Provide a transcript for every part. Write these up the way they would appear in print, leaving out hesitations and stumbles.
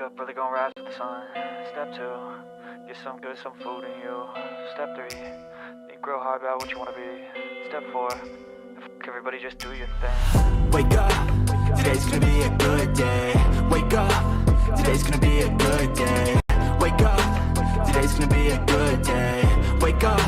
up, really gonna rise with the sun. Step 2, get some good, some food in you. Step 3, think real hard about what you wanna be. Step 4, everybody just do your thing. Wake up, today's gonna be a good day. Wake up, today's gonna be a good day. Wake up, today's gonna be a good day. Wake up,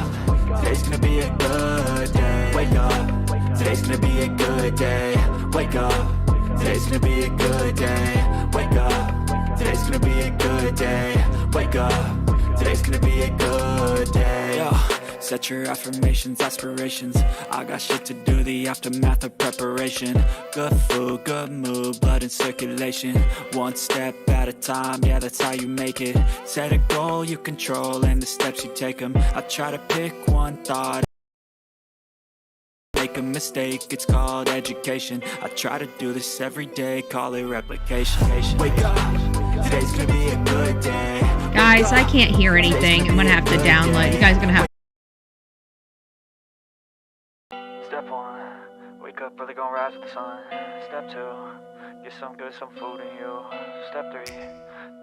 today's gonna be a good day. Wake up, today's gonna be a good day. Wake up, today's gonna be a good day. Wake up, today's gonna be a good day. Wake up, today's gonna be a good day. Yo. Set your affirmations, aspirations. I got shit to do, the aftermath of preparation. Good food, good mood, blood in circulation. One step at a time, yeah, that's how you make it. Set a goal you control and the steps you take them. I try to pick one thought, make a mistake, it's called education. I try to do this every day, call it replication. Wake up, today's gonna be a good day. Guys, I can't hear anything. I'm gonna have to download. You guys are gonna have. Step 1, wake up, really gonna rise with the sun. Step 2, get some good, some food in you. Step 3,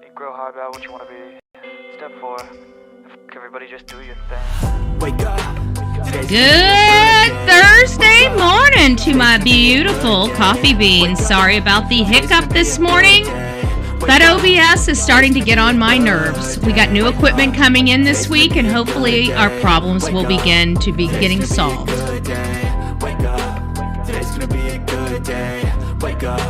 think real hard about what you wanna be. Step 4, everybody just do your thing. Wake up. Good Thursday morning to my beautiful coffee beans. Sorry about the hiccup this morning. That OBS is starting to get on my nerves. We got new equipment coming in this week, and hopefully our problems will begin to be getting solved. Wake up, today's gonna be a good day. Wake up,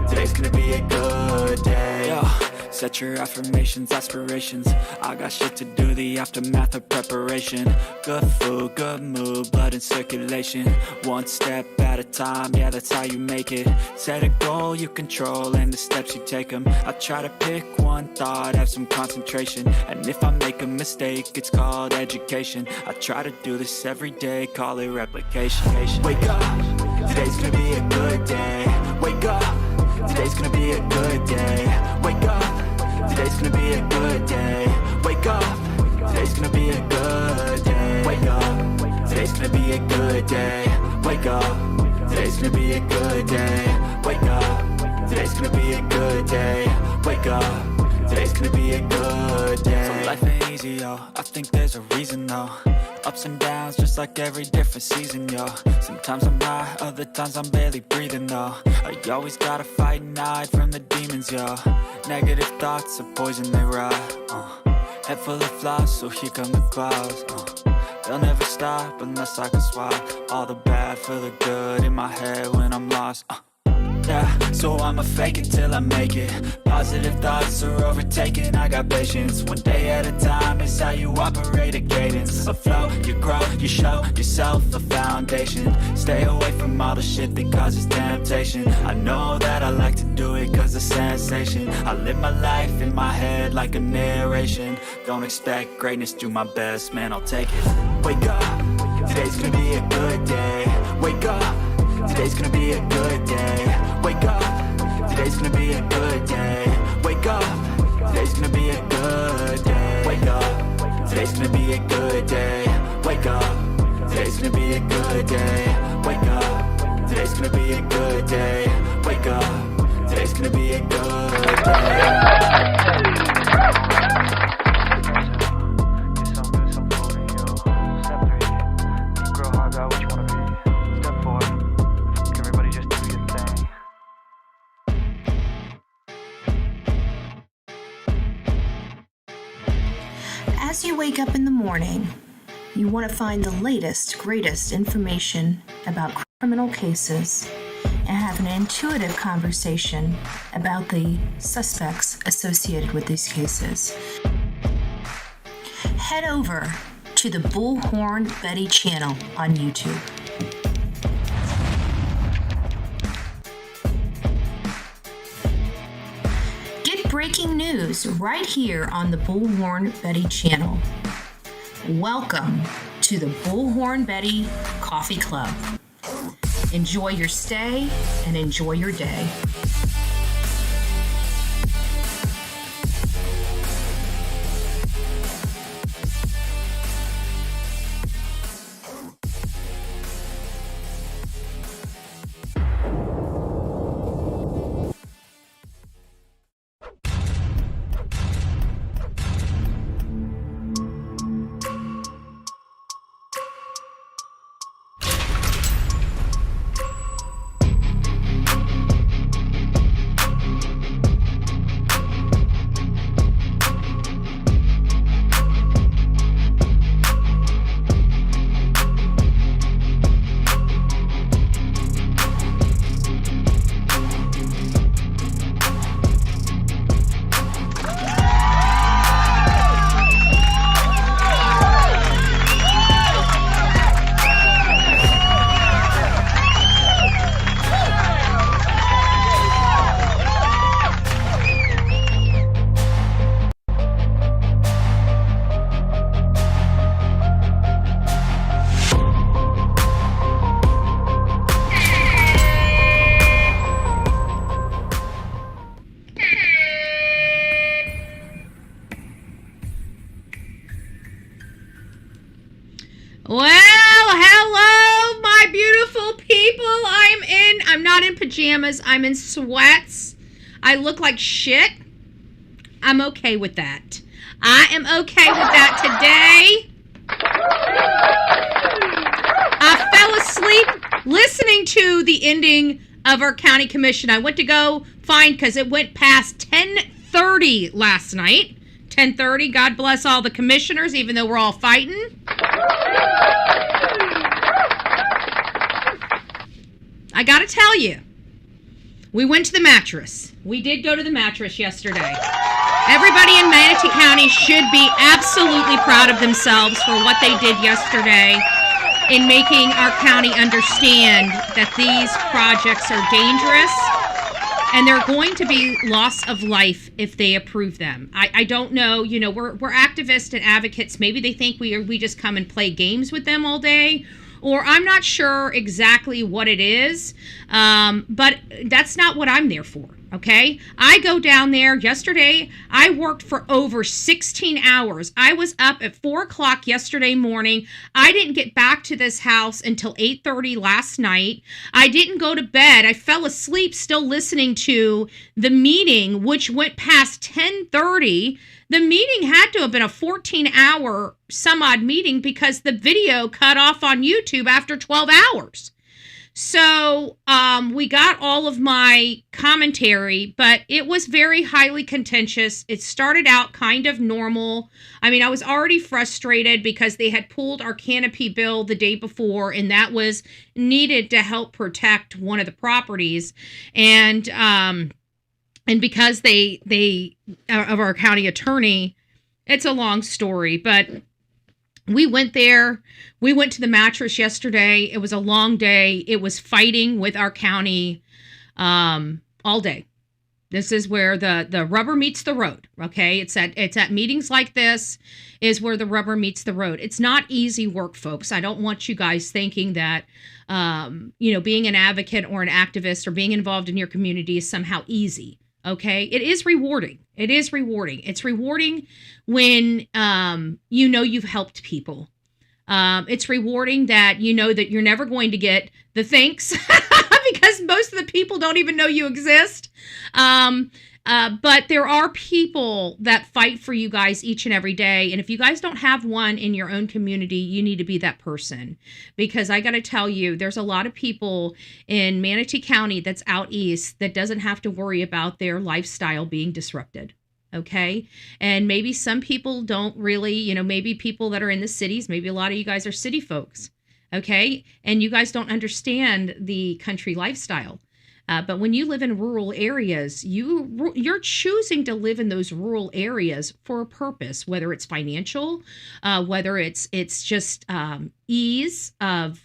today's gonna be a good day. Yo, set your affirmations, aspirations. I got shit to do, the aftermath of preparation. Good food, good mood, blood in circulation. One step at a time, yeah, that's how you make it. Set a goal you control and the steps you take them. I try to pick one thought, have some concentration. And if I make a mistake, it's called education. I try to do this every day, call it replication. Wake up, today's gonna be a good day. Wake up, today's gonna be a good day. Wake up, today's gonna be a good day. Wake up, today's gonna be a good day. Wake up, today's gonna be a good day. Wake up, today's gonna be a good day. Wake up, today's gonna be a good day. Wake up, today's gonna be a good day. So life ain't easy, yo, I think there's a reason though. Ups and downs, just like every different season, yo. Sometimes I'm high, other times I'm barely breathing, though. I always gotta fight and hide from the demons, yo. Negative thoughts are poison, they rot. Head full of flies, so here come the clouds. They'll never stop unless I can swap all the bad for the good in my head when I'm lost. Yeah, so I'ma fake it till I make it. Positive thoughts are overtaken, I got patience. One day at a time is how you operate a cadence. A flow, you grow, you show yourself a foundation. Stay away from all the shit that causes temptation. I know that I like to do it cause it's sensation. I live my life in my head like a narration. Don't expect greatness, do my best, man, I'll take it. Wake up, today's gonna be a good day. Wake up, today's gonna be a good day. Wake up, today's gonna be a good day. Wake up, today's gonna be a good day. Wake up, today's gonna be a good day. Wake up, today's gonna be a good day. Wake up, today's gonna be a good day. Wake up, today's gonna be a good day. As you wake up in the morning, you want to find the latest, greatest information about criminal cases and have an intuitive conversation about the suspects associated with these cases. Head over to the Bullhorn Betty channel on YouTube. Breaking news right here on the Bullhorn Betty channel. Welcome to the Bullhorn Betty Coffee Club. Enjoy your stay and enjoy your day. Well, hello, my beautiful people. I'm not in pajamas. I'm in sweats. I look like shit. I'm okay with that. I am okay with that today. I fell asleep listening to the ending of our county commission. I went to go find, because it went past 10:30 last night. 10:30, God bless all the commissioners, even though we're all fighting. I gotta tell you, we went to the mattress. We did go to the mattress yesterday. Everybody in Manatee County should be absolutely proud of themselves for what they did yesterday in making our county understand that these projects are dangerous and they're going to be loss of life if they approve them. I don't know, we're activists and advocates. Maybe they think we just come and play games with them all day, or I'm not sure exactly what it is, but that's not what I'm there for, okay? I go down there. Yesterday, I worked for over 16 hours. I was up at 4 o'clock yesterday morning. I didn't get back to this house until 8:30 last night. I didn't go to bed. I fell asleep still listening to the meeting, which went past 10:30. The meeting had to have been a 14-hour some odd meeting because the video cut off on YouTube after 12 hours. So we got all of my commentary, but it was very highly contentious. It started out kind of normal. I mean, I was already frustrated because they had pulled our canopy bill the day before, and that was needed to help protect one of the properties. And because they of our county attorney, it's a long story, but we went there. We went to the mattress yesterday. It was a long day. It was fighting with our county all day. This is where the rubber meets the road, okay? It's at meetings like this is where the rubber meets the road. It's not easy work, folks. I don't want you guys thinking that, being an advocate or an activist or being involved in your community is somehow easy. Okay, it is rewarding. It is rewarding. It's rewarding when you've helped people. It's rewarding that that you're never going to get the thanks because most of the people don't even know you exist. But there are people that fight for you guys each and every day. And if you guys don't have one in your own community, you need to be that person. Because I got to tell you, there's a lot of people in Manatee County that's out east that doesn't have to worry about their lifestyle being disrupted. Okay. And maybe some people don't really, maybe people that are in the cities, maybe a lot of you guys are city folks. Okay. And you guys don't understand the country lifestyle. But when you live in rural areas, you're choosing to live in those rural areas for a purpose, whether it's financial, whether it's just ease of,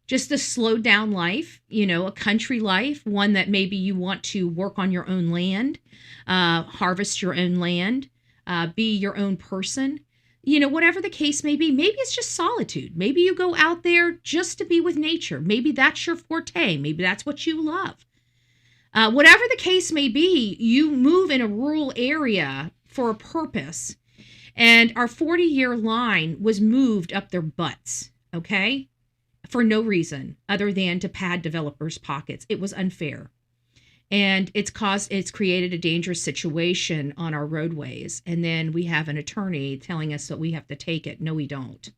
just a slowed down life, a country life, one that maybe you want to work on your own land, harvest your own land, be your own person. Whatever the case may be, maybe it's just solitude. Maybe you go out there just to be with nature. Maybe that's your forte. Maybe that's what you love. Whatever the case may be, you move in a rural area for a purpose. And our 40-year line was moved up their butts, okay? For no reason other than to pad developers' pockets. It was unfair. And it's created a dangerous situation on our roadways. And then we have an attorney telling us that we have to take it. No, we don't.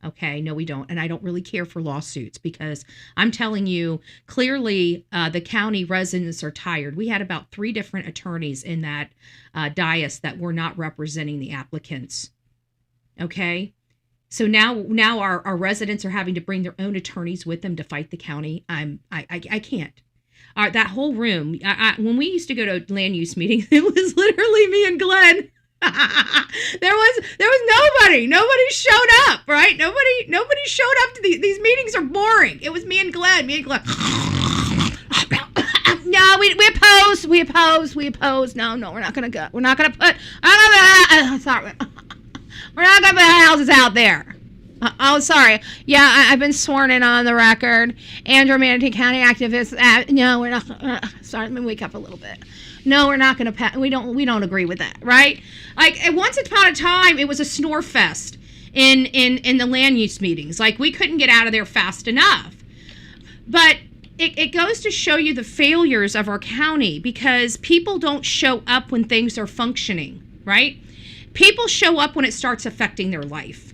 Okay, no, we don't. And I don't really care for lawsuits because I'm telling you, clearly the county residents are tired. We had about 3 different attorneys in that dais that were not representing the applicants. Okay, so now our residents are having to bring their own attorneys with them to fight the county. I can't. That whole room, when we used to go to land use meetings, it was literally me and Glenn. There was nobody showed up, right? Nobody showed up to these meetings are boring. It was me and Glenn. No, we oppose. No, we're not gonna go. We're not gonna put houses out there. Sorry. Yeah, I've been sworn in on the record. Andrew, Manatee County activist. No, we're not. Sorry, let me wake up a little bit. No, we're not going to. We don't agree with that, right? Like once upon a time, it was a snore fest, in the land use meetings. Like, we couldn't get out of there fast enough. But it goes to show you the failures of our county, because people don't show up when things are functioning, right? People show up when it starts affecting their life.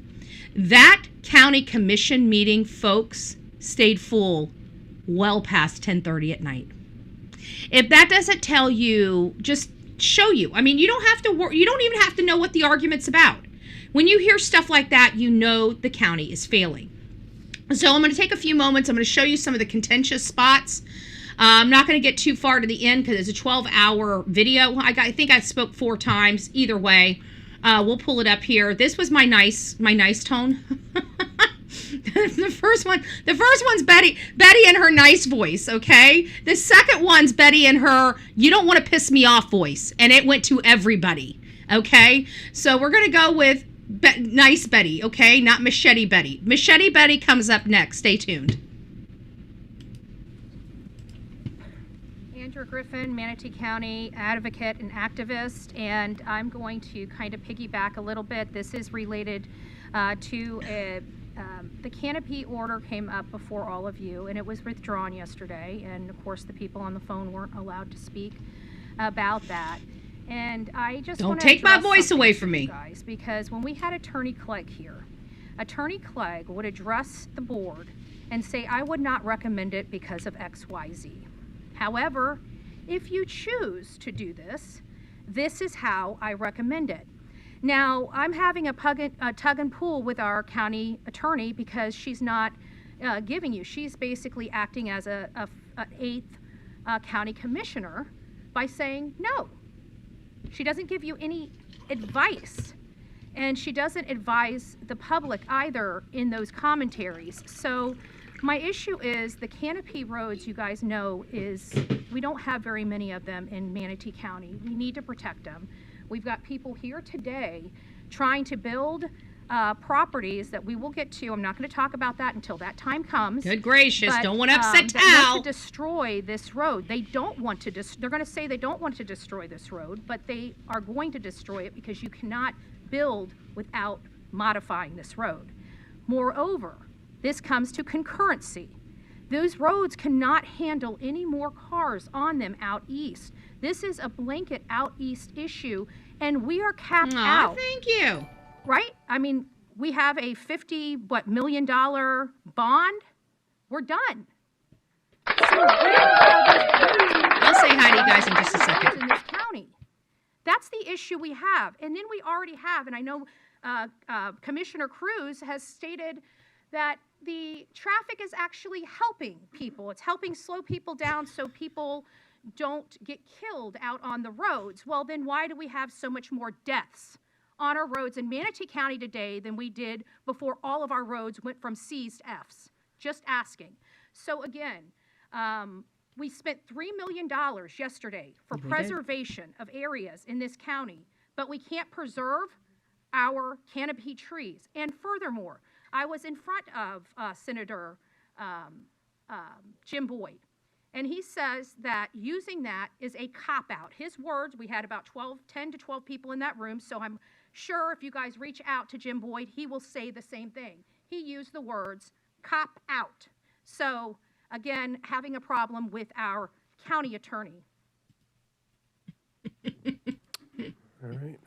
That county commission meeting, folks, stayed full well past 10:30 at night. If that doesn't tell you, just show you. I mean, you don't have to you don't even have to know what the argument's about. When you hear stuff like that, you know the county is failing. So I'm going to take a few moments. I'm going to show you some of the contentious spots. I'm not going to get too far to the end because it's a 12-hour video. I think I spoke 4 times. Either way, we'll pull it up here. This was my nice tone. The first one's Betty in her nice voice, okay? The second one's Betty in her "you don't want to piss me off" voice, and it went to everybody, okay? So we're going to go with nice Betty, okay? Not Machete Betty. Machete Betty comes up next. Stay tuned. Andrew Griffin, Manatee County advocate and activist, and I'm going to kind of piggyback a little bit. This is related to the canopy order came up before all of you, and it was withdrawn yesterday, and of course the people on the phone weren't allowed to speak about that. And I just don't take my voice away from me, guys, because when we had Attorney Clegg here, Attorney Clegg would address the board and say, I would not recommend it because of XYZ. However, if you choose to do this, this is how I recommend it. Now, I'm having a tug and pull with our county attorney because she's not giving you. She's basically acting as an 8th county commissioner by saying no. She doesn't give you any advice, and she doesn't advise the public either in those commentaries. So my issue is the canopy roads, you guys know, is we don't have very many of them in Manatee County. We need to protect them. We've got people here today trying to build properties that we will get to. I'm not going to talk about that until that time comes. Good gracious, but, don't want to upset that Tal. want to destroy this road. They don't want to they're going to say they don't want to destroy this road, but they are going to destroy it because you cannot build without modifying this road. Moreover, this comes to concurrency. Those roads cannot handle any more cars on them out east. This is a blanket out east issue, and we are capped out. Thank you. Right? I mean, we have a $50 million bond. We're done. So I'll say hi to you guys in just a second. In this county, that's the issue we have. And then we already have, and I know Commissioner Cruz has stated that the traffic is actually helping people. It's helping slow people down so people don't get killed out on the roads. Well, then why do we have so much more deaths on our roads in Manatee County today than we did before all of our roads went from C's to F's? Just asking. So again, we spent $3 million yesterday for preservation of areas in this county, but we can't preserve our canopy trees. And furthermore, I was in front of Senator Jim Boyd, and he says that using that is a cop-out. His words, we had about 10 to 12 people in that room, so I'm sure if you guys reach out to Jim Boyd, he will say the same thing. He used the words cop-out. So, again, having a problem with our county attorney. All right.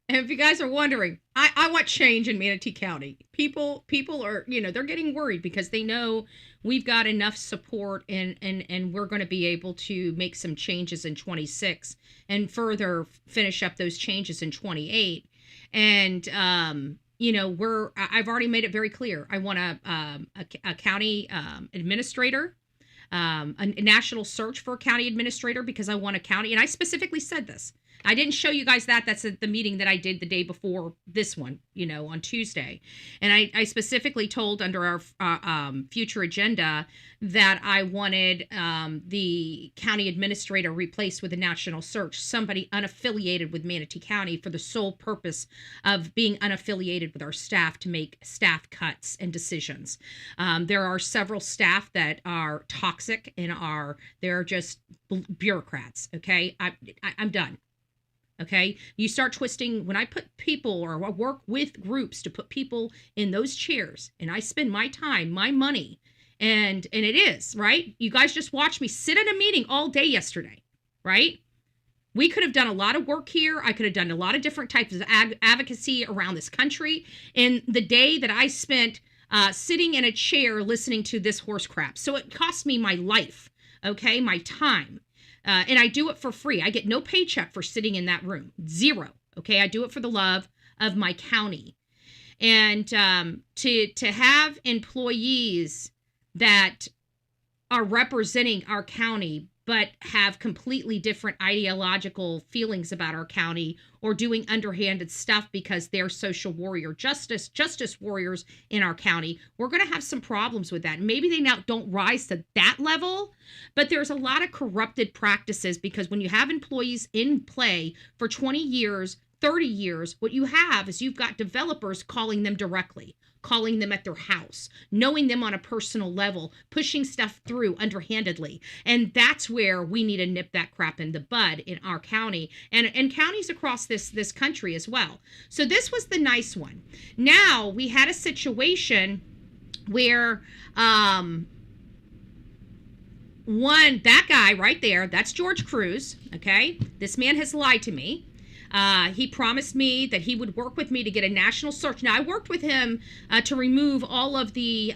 And if you guys are wondering, I want change in Manatee County. People are, they're getting worried because they know we've got enough support and we're going to be able to make some changes in 26 and further finish up those changes in 28. And, I've already made it very clear. I want a county administrator, a national search for a county administrator, because I want a county, and I specifically said this. I didn't show you guys that. That's at the meeting that I did the day before this one, on Tuesday. And I specifically told under our future agenda that I wanted the county administrator replaced with a national search, somebody unaffiliated with Manatee County for the sole purpose of being unaffiliated with our staff to make staff cuts and decisions. There are several staff that are toxic and they're just bureaucrats. Okay. I'm done. Okay. You start twisting, when I put people or work with groups to put people in those chairs, and I spend my time, my money, and it is, right? You guys just watched me sit in a meeting all day yesterday, right? We could have done a lot of work here. I could have done a lot of different types of advocacy around this country in the day that I spent sitting in a chair listening to this horse crap. So it cost me my life, okay, my time. And I do it for free. I get no paycheck for sitting in that room. Zero. Okay. I do it for the love of my county. And to have employees that are representing our county but have completely different ideological feelings about our county or doing underhanded stuff because they're social warrior justice warriors in our county, we're going to have some problems with that. Maybe they now don't rise to that level, but there's a lot of corrupted practices because when you have employees in play for 20 years, 30 years, what you have is you've got developers calling them directly, calling them at their house, knowing them on a personal level, pushing stuff through underhandedly. And that's where we need to nip that crap in the bud in our county and counties across this country as well. So this was the nice one. Now we had a situation where that guy right there, that's George Cruz, okay? This man has lied to me. He promised me that he would work with me to get a national search. Now, I worked with him to remove all of the,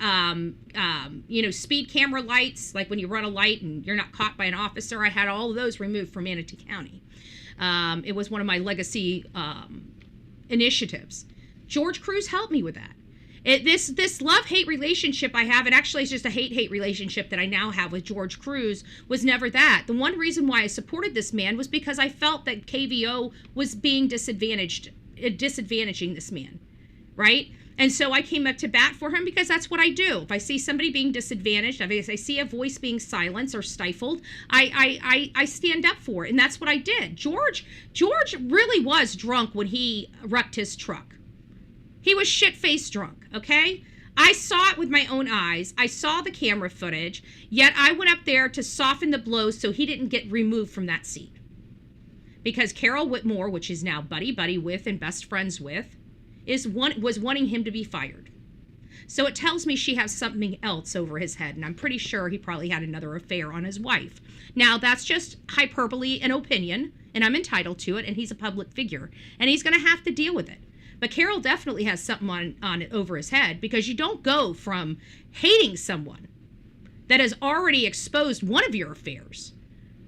speed camera lights, like when you run a light and you're not caught by an officer. I had all of those removed from Manatee County. It was one of my legacy initiatives. George Cruz helped me with that. This love-hate relationship I have, it actually is just a hate-hate relationship that I now have with George Cruz, was never that. The one reason why I supported this man was because I felt that KVO was being disadvantaging this man, right? And so I came up to bat for him because that's what I do. If I see somebody being disadvantaged, if I see a voice being silenced or stifled, I stand up for it, and that's what I did. George really was drunk when he wrecked his truck. He was shit-faced drunk, okay? I saw it with my own eyes. I saw the camera footage, yet I went up there to soften the blows so he didn't get removed from that seat. Because Carol Whitmore, which is now buddy with and best friends with, was wanting him to be fired. So it tells me she has something else over his head, and I'm pretty sure he probably had another affair on his wife. Now, that's just hyperbole and opinion, and I'm entitled to it, and he's a public figure, and he's going to have to deal with it. But Carol definitely has something on it over his head, because you don't go from hating someone that has already exposed one of your affairs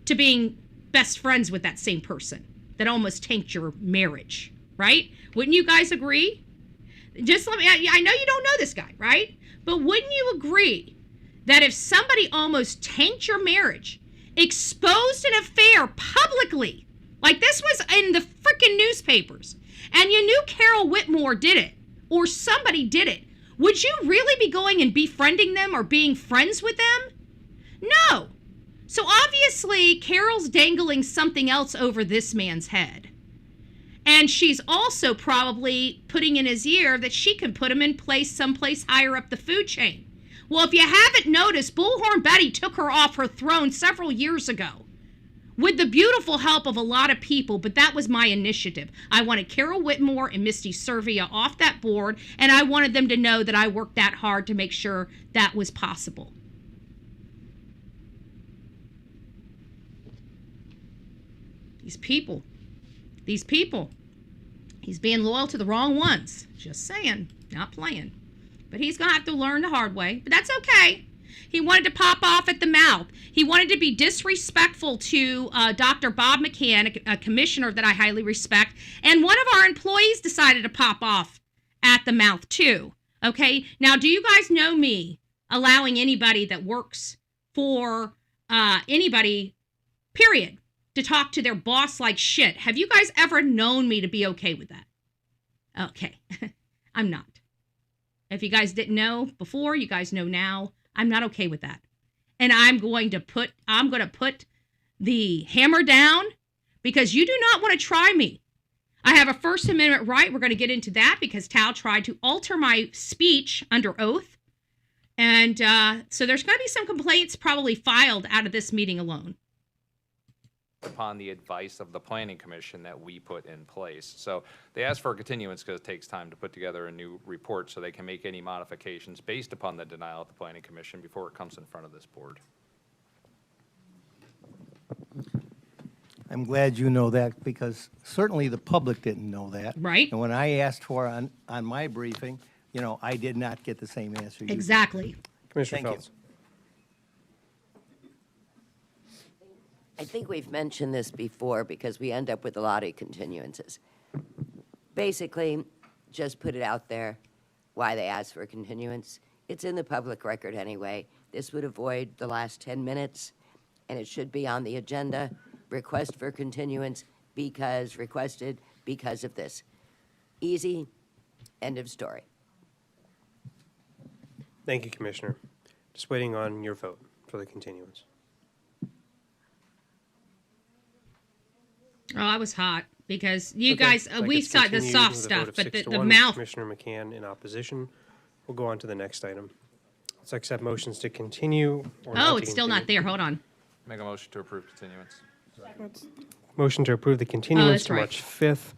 to being best friends with that same person that almost tanked your marriage, right? Wouldn't you guys agree? Just let me, I know you don't know this guy, right? But wouldn't you agree that if somebody almost tanked your marriage, exposed an affair publicly, like this was in the freaking newspapers, and you knew Carol Whitmore did it, or somebody did it, would you really be going and befriending them or being friends with them? No. So obviously, Carol's dangling something else over this man's head. And she's also probably putting in his ear that she can put him in place someplace higher up the food chain. Well, if you haven't noticed, Bullhorn Betty took her off her throne several years ago, with the beautiful help of a lot of people, but that was my initiative. I wanted Carol Whitmore and Misty Servia off that board, and I wanted them to know that I worked that hard to make sure that was possible. These people, he's being loyal to the wrong ones. Just saying, not playing. But he's going to have to learn the hard way, but that's okay. He wanted to pop off at the mouth. He wanted to be disrespectful to Dr. Bob McCann, a commissioner that I highly respect. And one of our employees decided to pop off at the mouth too. Okay. Now, do you guys know me allowing anybody that works for anybody, period, to talk to their boss like shit? Have you guys ever known me to be okay with that? Okay. I'm not. If you guys didn't know before, you guys know now. I'm not okay with that. And I'm going to put the hammer down, because you do not want to try me. I have a First Amendment right. We're going to get into that because Tal tried to alter my speech under oath. And so there's going to be some complaints probably filed out of this meeting alone. upon the advice of the Planning Commission that we put in place. So they asked for a continuance because it takes time to put together a new report so they can make any modifications based upon the denial of the Planning Commission before it comes in front of this board. I'm glad you know that, because certainly the public didn't know that. Right. And when I asked for on my briefing, you know, I did not get the same answer you did. Exactly. Commissioner Thank you. Phelps. I think we've mentioned this before because we end up with a lot of continuances. Basically, just put it out there why they asked for a continuance. It's in the public record anyway. This would avoid the last 10 minutes, and it should be on the agenda. Request for continuance because requested because of this. Easy, end of story. Thank you, Commissioner. Just waiting on your vote for the continuance. Oh, I was hot because you Okay, guys, that we gets saw the continued soft with a stuff, vote of but 6 the to 1 with mouth. Commissioner McCann in opposition. We'll go on to the next item. Let's accept motions to continue or not Oh, to it's still not continue. there. Hold on. Make a motion to approve continuance. Motion to approve the continuance that's to right. March 5th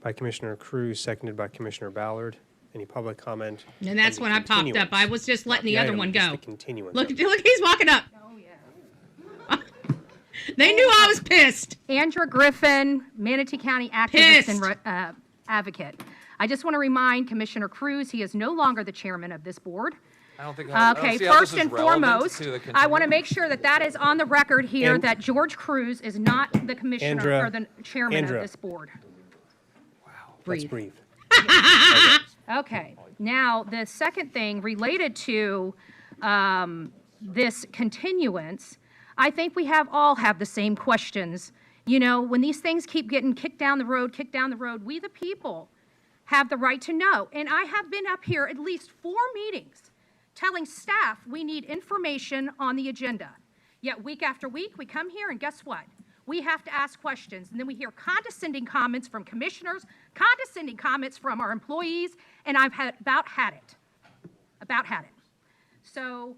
by Commissioner Cruz, seconded by Commissioner Ballard. Any public comment? And that's on when the I popped up. continuance? I was just letting the Not other item, one just go. the continuance Look, of it. look, he's walking up. Oh, yeah. They knew I was pissed. Andrew Griffin, Manatee County activist and advocate. I just want to remind Commissioner Cruz he is no longer the chairman of this board. I don't think. I don't Okay, see how first this is and relevant foremost, to the I want to continuance. make sure that that is on the record here, And- that George Cruz is not the commissioner Andrea, or the chairman Andrea. of this board. Let's Breathe. breathe. Okay, now the second thing related to this continuance, I think we all have the same questions. You know, when these things keep getting kicked down the road, we the people have the right to know. And I have been up here at least 4 meetings telling staff we need information on the agenda. Yet week after week, we come here and guess what? We have to ask questions, and then we hear condescending comments from commissioners, condescending comments from our employees, and I've about had it. So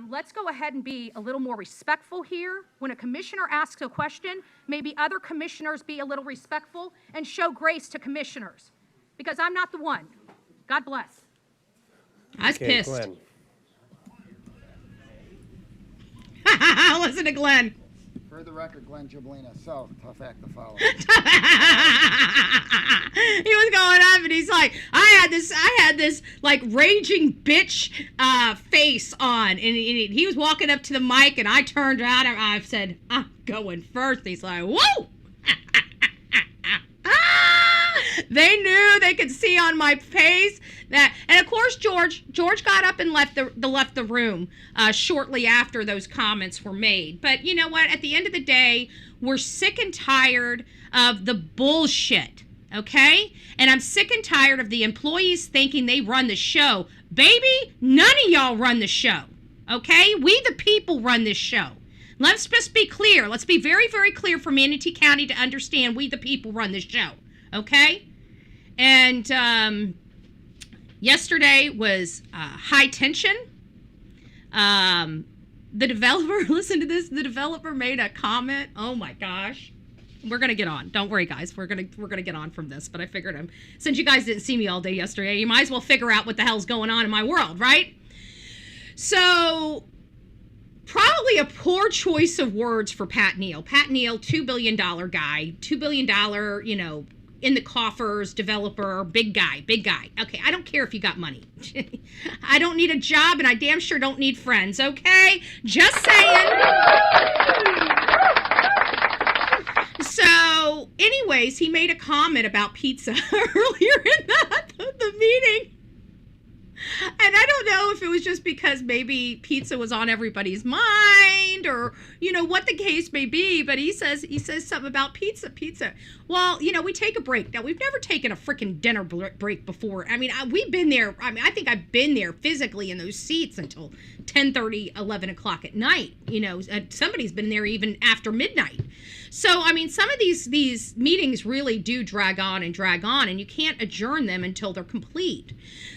let's go ahead and be a little more respectful here. When a commissioner asks a question, maybe other commissioners be a little respectful and show grace to commissioners, because I'm not the one. God bless. I was Okay, pissed. Glenn. Listen to Glenn. For the record, Glenn Giublina, so tough act to follow. He was going up and he's like, I had this like raging bitch face on, and he was walking up to the mic, and I turned around and I said, I'm going first. He's like, whoa. They knew, they could see on my face that, and of course George got up and left the room shortly after those comments were made. But you know what? At the end of the day, we're sick and tired of the bullshit, okay? And I'm sick and tired of the employees thinking they run the show. Baby, none of y'all run the show, okay? We the people run this show. Let's just be clear. Let's be very, very clear for Manatee County to understand we the people run this show, okay? And yesterday was high tension. The developer, listen to this, the developer made a comment. Oh my gosh. We're going to get on. Don't worry, guys. We're going to get on from this, but I figured since you guys didn't see me all day yesterday, you might as well figure out what the hell's going on in my world, right? So probably a poor choice of words for Pat Neal. Pat Neal, $2 billion guy, $2 billion, you know, in the coffers, developer, big guy. Okay, I don't care if you got money. I don't need a job, and I damn sure don't need friends, okay? Just saying. So, anyways, he made a comment about pizza earlier in the meeting. And I don't know if it was just because maybe pizza was on everybody's mind, or, you know, what the case may be, but he says something about pizza. Well, you know, we take a break. Now, we've never taken a freaking dinner break before. I mean, we've been there. I mean, I think I've been there physically in those seats until 10:30, 11 o'clock at night. You know, somebody's been there even after midnight. So, I mean, some of these meetings really do drag on, and you can't adjourn them until they're complete.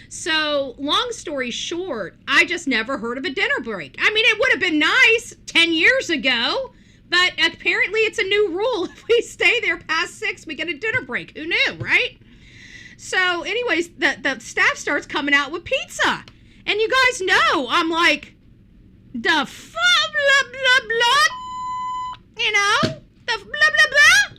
So, long story short, I just never heard of a dinner break. I mean, it would have been nice 10 years ago, But apparently it's a new rule. If we stay there past 6, we get a dinner break. Who knew, right? So anyways, the staff starts coming out with pizza. And you guys know, I'm like, the blah, blah, blah, you know? The blah, blah, blah.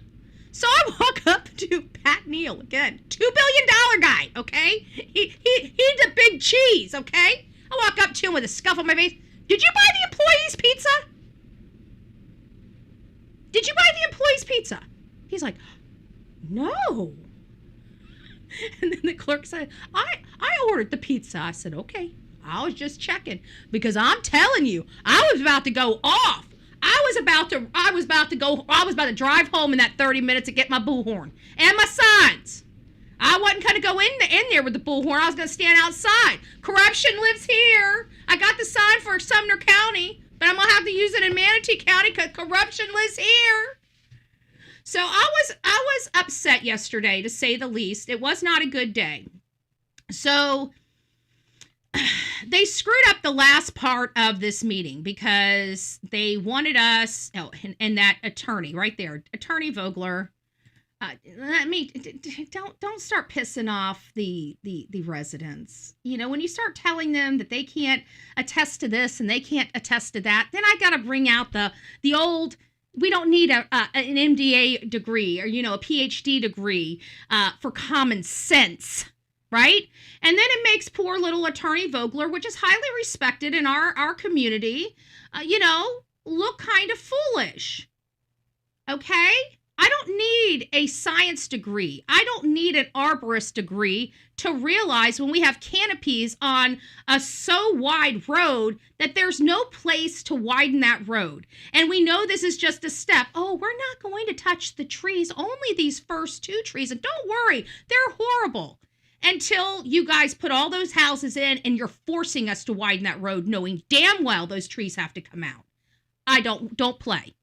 So I walk up to Pat Neal, again, $2 billion guy, okay? He's a big cheese, okay? I walk up to him with a scuff on my face. Did you buy the employees' pizza? Did you buy the employees' pizza? He's like, no. And then the clerk said, I ordered the pizza. I said, okay. I was just checking because I'm telling you, I was about to go off. I was about to drive home in that 30 minutes to get my bullhorn and my signs. I wasn't going to go in there with the bullhorn. I was going to stand outside. Corruption lives here. I got the sign for Sumner County, but I'm going to have to use it in Manatee County because corruption lives here. So I was upset yesterday, to say the least. It was not a good day. So they screwed up the last part of this meeting because they wanted us, and that attorney right there, Attorney Vogler, don't start pissing off the residents. You know, when you start telling them that they can't attest to this and they can't attest to that, then I got to bring out the old, we don't need an MDA degree or, you know, a PhD degree for common sense, right? And then it makes poor little Attorney Vogler, which is highly respected in our community, look kind of foolish, okay? I don't need a science degree. I don't need an arborist degree to realize when we have canopies on a so wide road that there's no place to widen that road. And we know this is just a step. Oh, we're not going to touch the trees, only these first 2 trees. And don't worry, they're horrible. Until you guys put all those houses in and you're forcing us to widen that road, knowing damn well those trees have to come out. Don't play.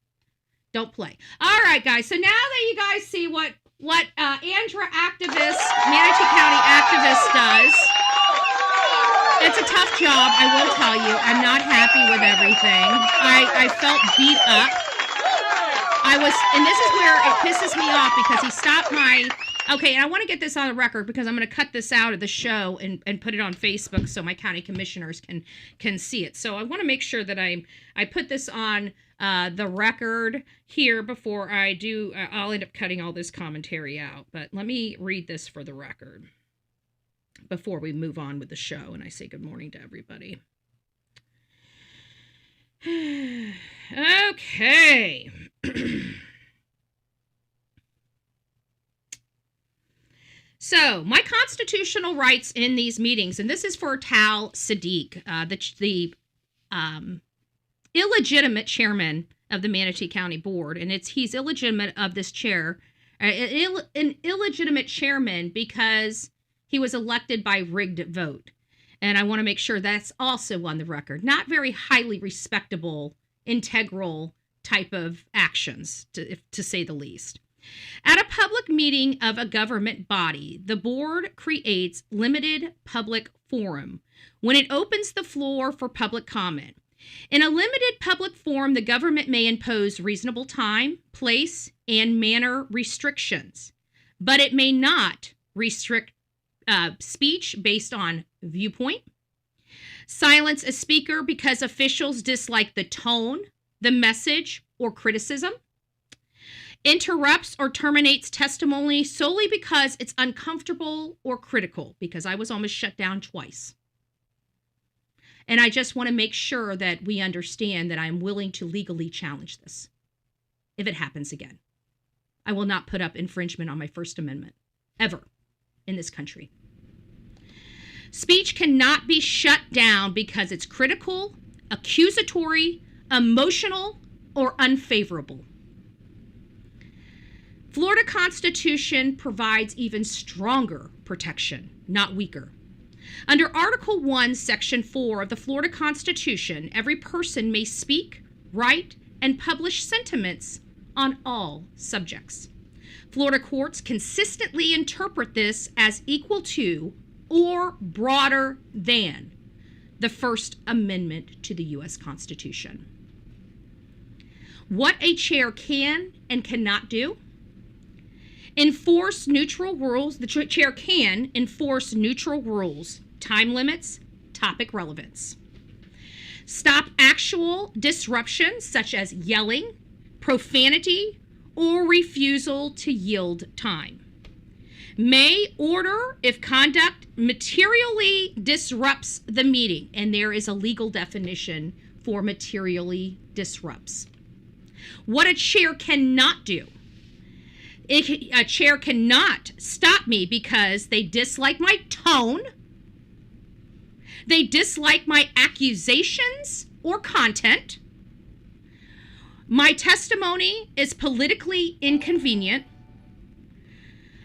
Don't play. All right, guys. So now that you guys see what Andra activist, Manatee County activist does, it's a tough job, I will tell you. I'm not happy with everything. I felt beat up. And this is where it pisses me off because he stopped okay, and I want to get this on the record because I'm going to cut this out of the show and put it on Facebook so my county commissioners can see it. So I want to make sure that I put this on the record here before I do. I'll end up cutting all this commentary out, but let me read this for the record before we move on with the show and I say good morning to everybody. Okay. So, my constitutional rights in these meetings, and this is for Tal Sadiq, the illegitimate chairman of the Manatee County Board, and he's illegitimate of this chair, an illegitimate chairman because he was elected by rigged vote. And I want to make sure that's also on the record. Not very highly respectable, integral type of actions, to say the least. At a public meeting of a government body, the board creates limited public forum when it opens the floor for public comment. In a limited public forum, the government may impose reasonable time, place, and manner restrictions, but it may not restrict speech based on viewpoint, silence a speaker because officials dislike the tone, the message, or criticism, interrupts or terminates testimony solely because it's uncomfortable or critical, because I was almost shut down twice. And I just want to make sure that we understand that I'm willing to legally challenge this if it happens again. I will not put up infringement on my First Amendment, ever, in this country. Speech cannot be shut down because it's critical, accusatory, emotional, or unfavorable. Florida Constitution provides even stronger protection, not weaker. Under Article 1, Section 4 of the Florida Constitution, every person may speak, write, and publish sentiments on all subjects. Florida courts consistently interpret this as equal to or broader than the First Amendment to the U.S. Constitution. what a chair can and cannot do. Enforce neutral rules. The chair can enforce neutral rules, time limits, topic relevance. Stop actual disruption such as yelling, profanity, or refusal to yield time. May order if conduct materially disrupts the meeting, and there is a legal definition for materially disrupts. What a chair cannot do. A chair cannot stop me because they dislike my tone, they dislike my accusations or content, my testimony is politically inconvenient,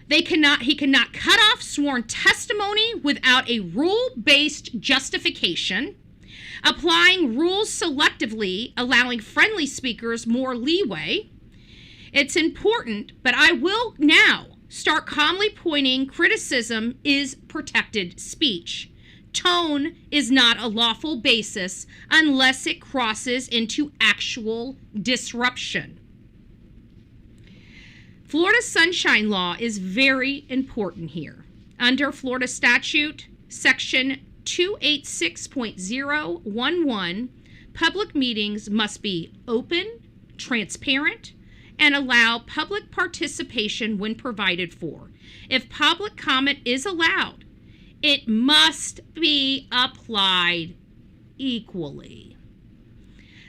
he cannot cut off sworn testimony without a rule-based justification, applying rules selectively, allowing friendly speakers more leeway. It's important, but I will now start calmly pointing criticism is protected speech. Tone is not a lawful basis unless it crosses into actual disruption. Florida Sunshine Law is very important here. Under Florida Statute, Section 286.011, public meetings must be open, transparent, and allow public participation when provided for. If public comment is allowed, it must be applied equally.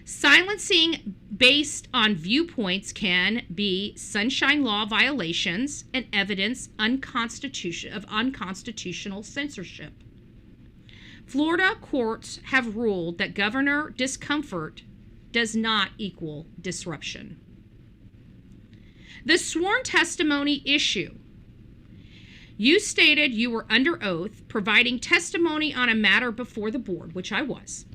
Silencing based on viewpoints can be sunshine law violations and evidence of unconstitutional censorship. Florida courts have ruled that governor discomfort does not equal disruption. The sworn testimony issue. You stated you were under oath providing testimony on a matter before the board, which I was.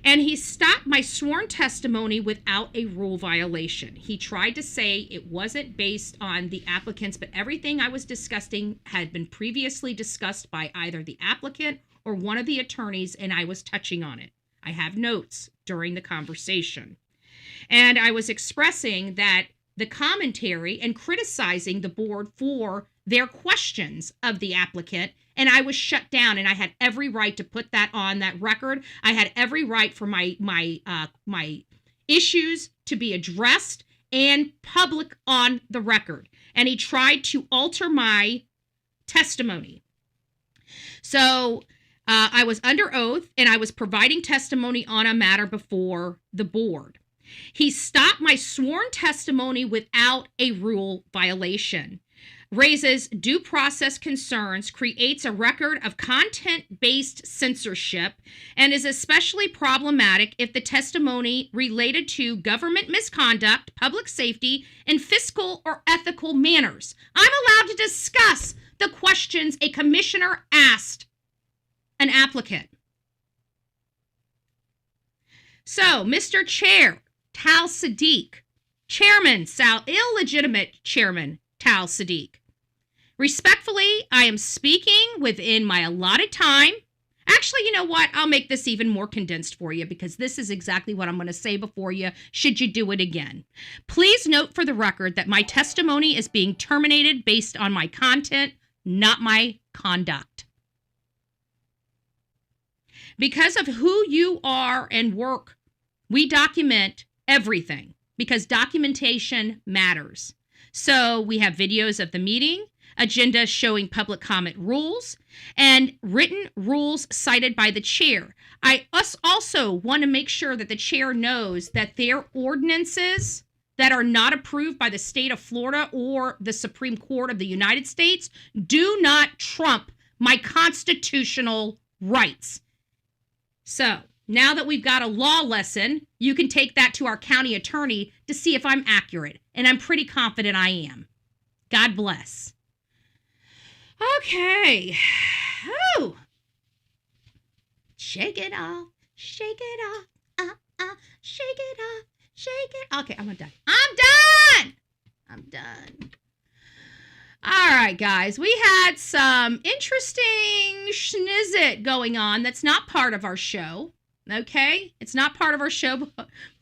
And he stopped my sworn testimony without a rule violation. He tried to say it wasn't based on the applicants, but everything I was discussing had been previously discussed by either the applicant or one of the attorneys, and I was touching on it. I have notes during the conversation. And I was expressing that the commentary and criticizing the board for their questions of the applicant, and I was shut down, and I had every right to put that on that record. I had every right for my issues to be addressed and public on the record. And he tried to alter my testimony. So I was under oath, and I was providing testimony on a matter before the board. He stopped my sworn testimony without a rule violation, raises due process concerns, creates a record of content-based censorship, and is especially problematic if the testimony related to government misconduct, public safety, and fiscal or ethical manners. I'm allowed to discuss the questions a commissioner asked an applicant. So, Mr. Chair, Tal Sadiq, illegitimate Chairman Tal Sadiq. Respectfully, I am speaking within my allotted time. Actually, you know what? I'll make this even more condensed for you because this is exactly what I'm going to say before you, should you do it again. Please note for the record that my testimony is being terminated based on my content, not my conduct. Because of who you are and work, we document everything because documentation matters. So we have videos of the meeting, agenda showing public comment rules, and written rules cited by the chair. I also want to make sure that the chair knows that their ordinances that are not approved by the state of Florida or the Supreme Court of the United States do not trump my constitutional rights. So, now that we've got a law lesson, you can take that to our county attorney to see if I'm accurate. And I'm pretty confident I am. God bless. Okay. Oh. Shake it off. Shake it off. Shake it off. Shake it. Okay, I'm done. I'm done. All right, guys. We had some interesting schnizzit going on that's not part of our show. Okay? It's not part of our show,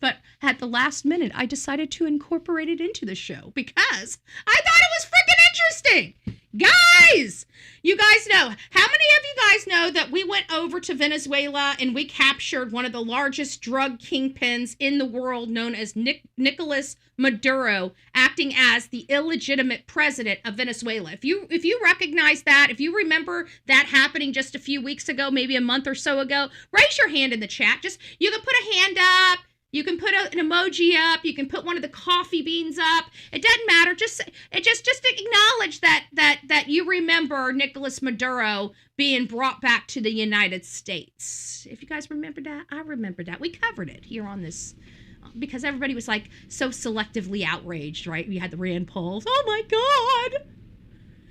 but at the last minute, I decided to incorporate it into the show because I thought it was freaking interesting. Guys, you guys know, how many of you guys know that we went over to Venezuela and we captured one of the largest drug kingpins in the world known as Nicolas Maduro, acting as the illegitimate president of Venezuela? If you recognize that, if you remember that happening just a few weeks ago, maybe a month or so ago, raise your hand in the chat. Just, you can put a hand up. You can put an emoji up. You can put one of the coffee beans up. It doesn't matter. Just acknowledge that you remember Nicolas Maduro being brought back to the United States. If you guys remember that, I remember that. We covered it here on this because everybody was like so selectively outraged, right? We had the Rand Pauls. Oh my God.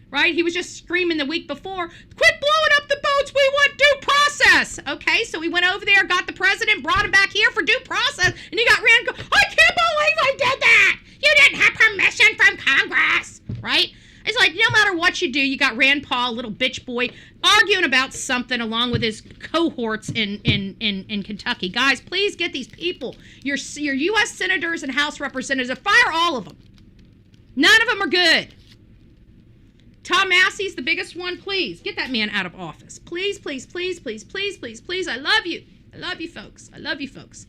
Right? He was just screaming the week before, quit blowing up the boats, we want due process. Okay, so we went over there, got the president, brought him back here for due process, and you got Rand, I can't believe I did that. You didn't have permission from Congress, right? It's like, no matter what you do, you got Rand Paul, little bitch boy, arguing about something along with his cohorts in Kentucky. Guys, please get these people, your U.S. senators and House representatives, fire all of them. None of them are good. Tom Massey's the biggest one. Please get that man out of office. Please, please, please, please, please, please, please. I love you. I love you, folks. I love you, folks.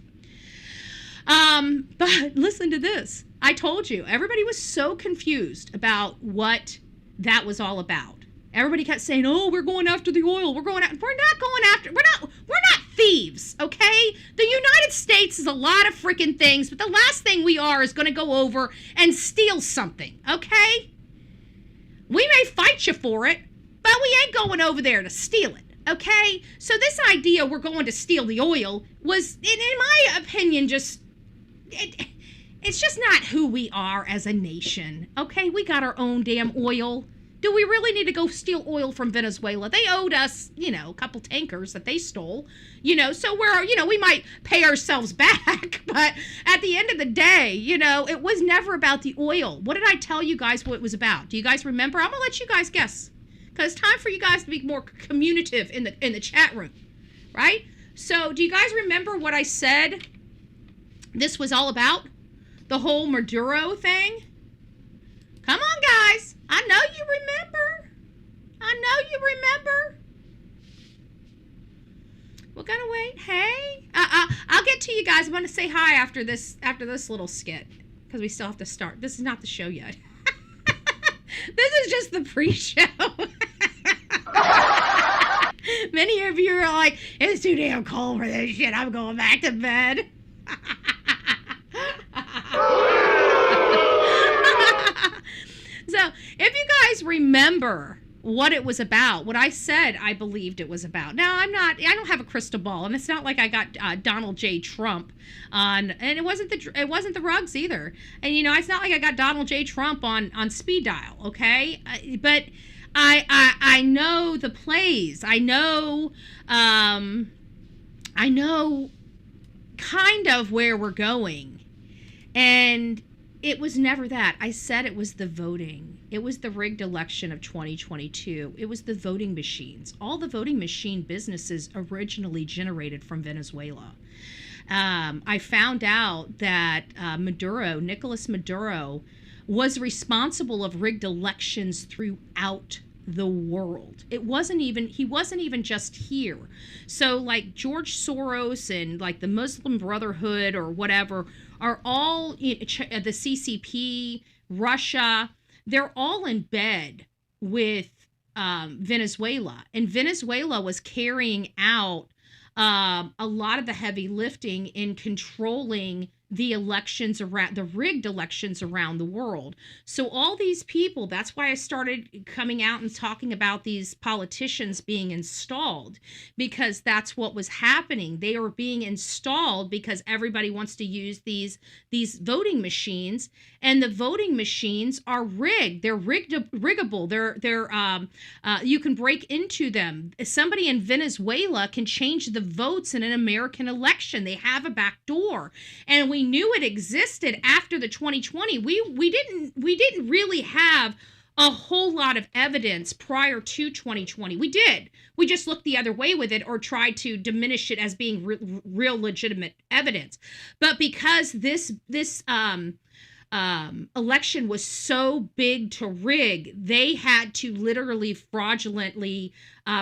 But listen to this. I told you, everybody was so confused about what that was all about. Everybody kept saying, "Oh, we're going after the oil. We're not going after. We're not thieves, okay? The United States is a lot of freaking things, but the last thing we are is going to go over and steal something, okay? We may fight you for it, but we ain't going over there to steal it, okay? So this idea we're going to steal the oil was, in my opinion, just, it's just not who we are as a nation, okay? We got our own damn oil. Do we really need to go steal oil from Venezuela? They owed us, a couple tankers that they stole, so we might pay ourselves back, but at the end of the day, it was never about the oil. What did I tell you guys what it was about? Do you guys remember? I'm gonna let you guys guess, because it's time for you guys to be more communicative in the chat room, right? So do you guys remember what I said this was all about? The whole Maduro thing? Come on, guys. I know you remember. We're gonna wait. Hey, I'll get to you guys. I'm gonna say hi after this little skit because we still have to start. This is not the show yet. This is just the pre-show. Many of you are like, it's too damn cold for this shit. I'm going back to bed. So, if you guys remember what it was about, what I said I believed it was about. Now, I don't have a crystal ball, and it's not like I got Donald J. Trump on, and it wasn't the rugs either. And it's not like I got Donald J. Trump on speed dial, okay? But I know the plays. I know kind of where we're going. And it was never that. I said it was the voting. It was the rigged election of 2022. It was the voting machines. All the voting machine businesses originally generated from Venezuela. I found out that Nicolas Maduro, was responsible of rigged elections throughout the world. He wasn't even just here. So like George Soros and like the Muslim Brotherhood or whatever are all, the CCP, Russia, they're all in bed with Venezuela. And Venezuela was carrying out a lot of the heavy lifting in controlling the elections around, the rigged elections around the world. So all these people, that's why I started coming out and talking about these politicians being installed, because that's what was happening. They were being installed because everybody wants to use these voting machines, and the voting machines are rigged. They're riggable. They're you can break into them. Somebody in Venezuela can change the votes in an American election. They have a back door, and we knew it existed after the 2020. We didn't really have a whole lot of evidence prior to 2020. We did. We just looked the other way with it or tried to diminish it as being real legitimate evidence. But because this election was so big to rig, they had to literally fraudulently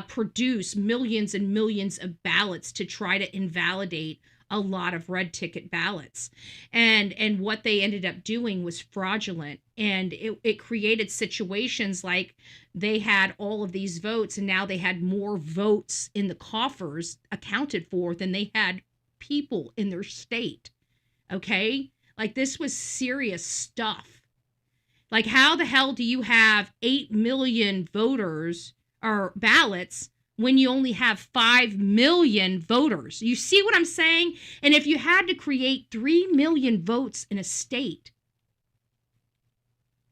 produce millions and millions of ballots to try to invalidate a lot of red ticket ballots. And what they ended up doing was fraudulent. And it created situations like they had all of these votes, and now they had more votes in the coffers accounted for than they had people in their state. Okay? Like, this was serious stuff. Like, how the hell do you have 8 million voters or ballots when you only have 5 million voters? You see what I'm saying? And if you had to create 3 million votes in a state,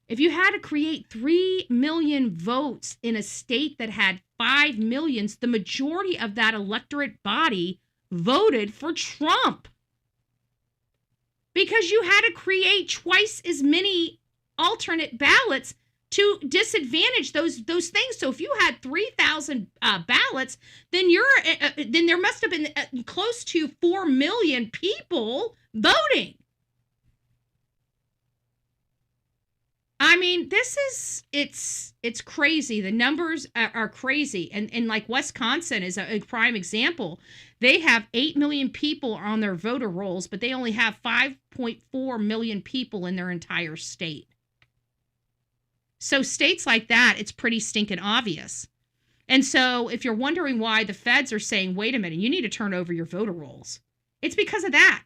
if you had to create 3 million votes in a state that had 5 millions, the majority of that electorate body voted for Trump. Because you had to create twice as many alternate ballots to disadvantage those things. So if you had 3,000 ballots, then then there must have been close to 4 million people voting. I mean, it's crazy. The numbers are crazy. And like Wisconsin is a prime example. They have 8 million people on their voter rolls, but they only have 5.4 million people in their entire state. So states like that, it's pretty stinking obvious. And so if you're wondering why the feds are saying, wait a minute, you need to turn over your voter rolls, it's because of that.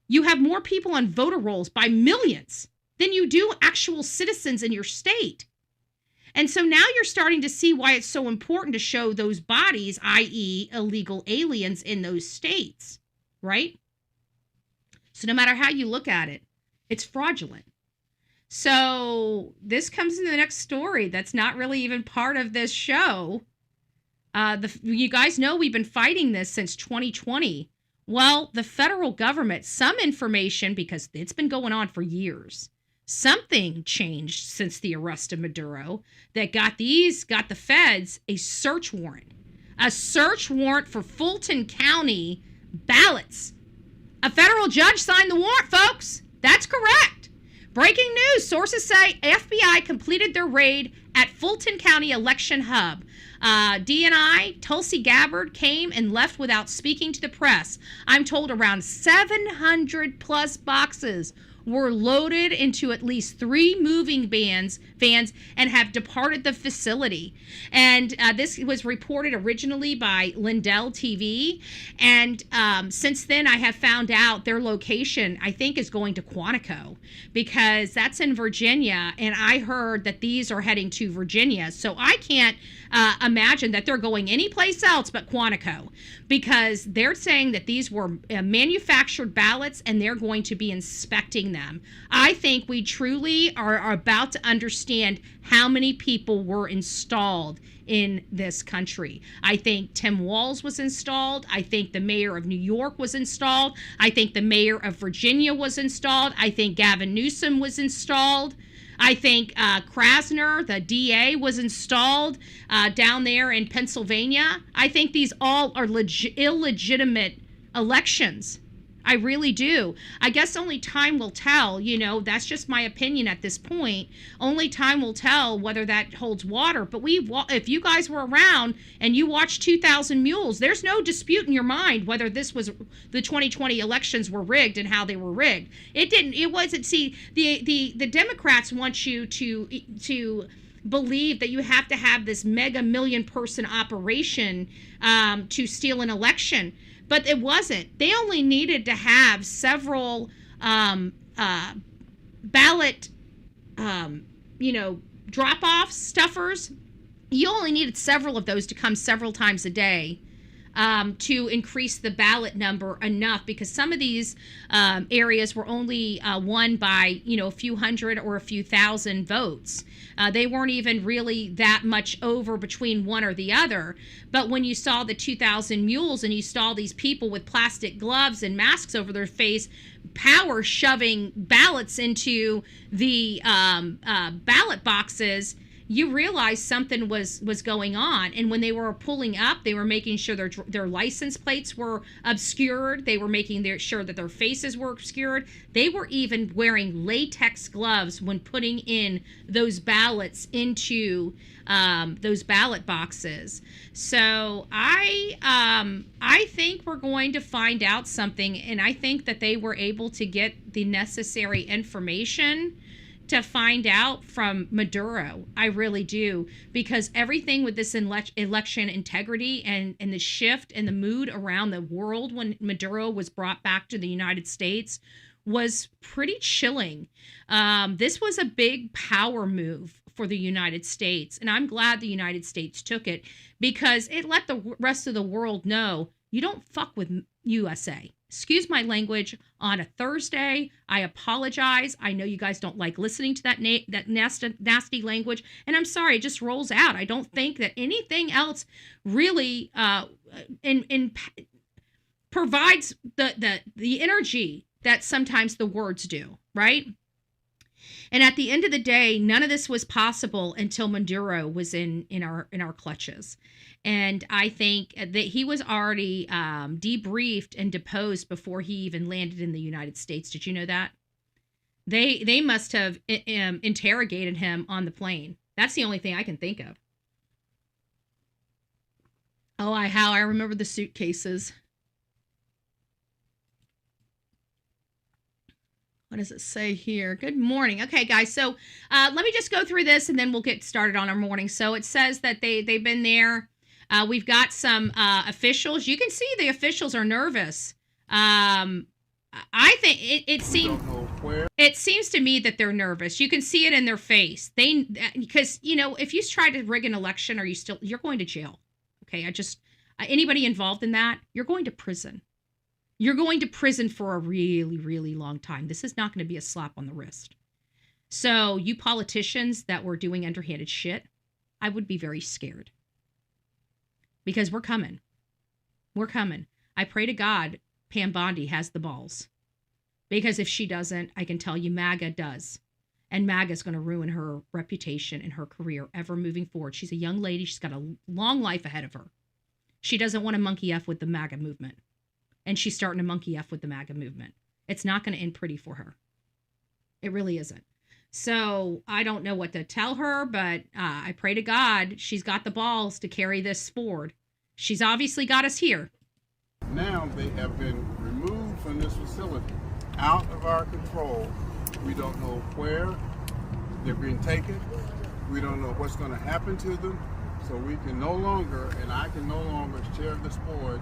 You have more people on voter rolls by millions than you do actual citizens in your state. And so now you're starting to see why it's so important to show those bodies, i.e. illegal aliens in those states, right? So no matter how you look at it, it's fraudulent. So this comes in the next story that's not really even part of this show. You guys know we've been fighting this since 2020. Well, the federal government, some information, because it's been going on for years, something changed since the arrest of Maduro that got the feds a search warrant for Fulton County ballots. A federal judge signed the warrant, folks. That's correct. Breaking news. Sources say FBI completed their raid at Fulton County election hub. DNI, Tulsi Gabbard, came and left without speaking to the press. I'm told around 700 plus boxes were loaded into at least 3 moving vans and have departed the facility. And this was reported originally by Lindell TV. And since then, I have found out their location, I think, is going to Quantico, because that's in Virginia. And I heard that these are heading to Virginia. So I can't imagine that they're going anyplace else but Quantico, because they're saying that these were manufactured ballots and they're going to be inspecting them. I think we truly are about to understand how many people were installed in this country. I think Tim Walz was installed. I think the mayor of New York was installed. I think the mayor of Virginia was installed. I think Gavin Newsom was installed. I think Krasner, the DA, was installed down there in Pennsylvania. I think these all are illegitimate elections. I really do. I guess only time will tell, that's just my opinion at this point. Only time will tell whether that holds water. But if you guys were around and you watched 2,000 Mules, there's no dispute in your mind whether this was the 2020 elections were rigged and how they were rigged. It wasn't. See, the Democrats want you to believe that you have to have this mega million person operation to steal an election. But it wasn't. They only needed to have several ballot, drop-offs, stuffers. You only needed several of those to come several times a day to increase the ballot number enough, because some of these areas were only won by, a few hundred or a few thousand votes. They weren't even really that much over between one or the other. But when you saw the 2,000 Mules and you saw these people with plastic gloves and masks over their face, power shoving ballots into the ballot boxes, you realize something was going on. And when they were pulling up, they were making sure their license plates were obscured. They were making sure that their faces were obscured. They were even wearing latex gloves when putting in those ballots into those ballot boxes. So I think we're going to find out something, and I think that they were able to get the necessary information to find out from Maduro. I really do, because everything with this election integrity and the shift and the mood around the world when Maduro was brought back to the United States was pretty chilling. This was a big power move for the United States, and I'm glad the United States took it, because it let the rest of the world know you don't fuck with USA. Excuse my language on a Thursday. I apologize. I know you guys don't like listening to that nasty language, and I'm sorry, it just rolls out. I don't think that anything else really provides the energy that sometimes the words do, right? And at the end of the day, none of this was possible until Maduro was in our clutches. And I think that he was already debriefed and deposed before he even landed in the United States. Did you know that? They must have interrogated him on the plane. That's the only thing I can think of. Oh, I remember the suitcases. What does it say here? Good morning. Okay, guys. So let me just go through this, and then we'll get started on our morning. So it says that they've been there. We've got some officials. You can see the officials are nervous. I think it seems. It seems to me that they're nervous. You can see it in their face. Because if you try to rig an election, you're going to jail. Okay, anybody involved in that, you're going to prison. You're going to prison for a really, really long time. This is not going to be a slap on the wrist. So you politicians that were doing underhanded shit, I would be very scared. Because we're coming. We're coming. I pray to God Pam Bondi has the balls. Because if she doesn't, I can tell you MAGA does. And MAGA is going to ruin her reputation and her career ever moving forward. She's a young lady. She's got a long life ahead of her. She doesn't want to monkey F with the MAGA movement. And she's starting to monkey F with the MAGA movement. It's not going to end pretty for her. It really isn't. So I don't know what to tell her, but I pray to God she's got the balls to carry this forward. She's obviously got us here. Now they have been removed from this facility, out of our control. We don't know where they're being taken. We don't know what's going to happen to them. So we can no longer, and I can no longer, as chair of this board,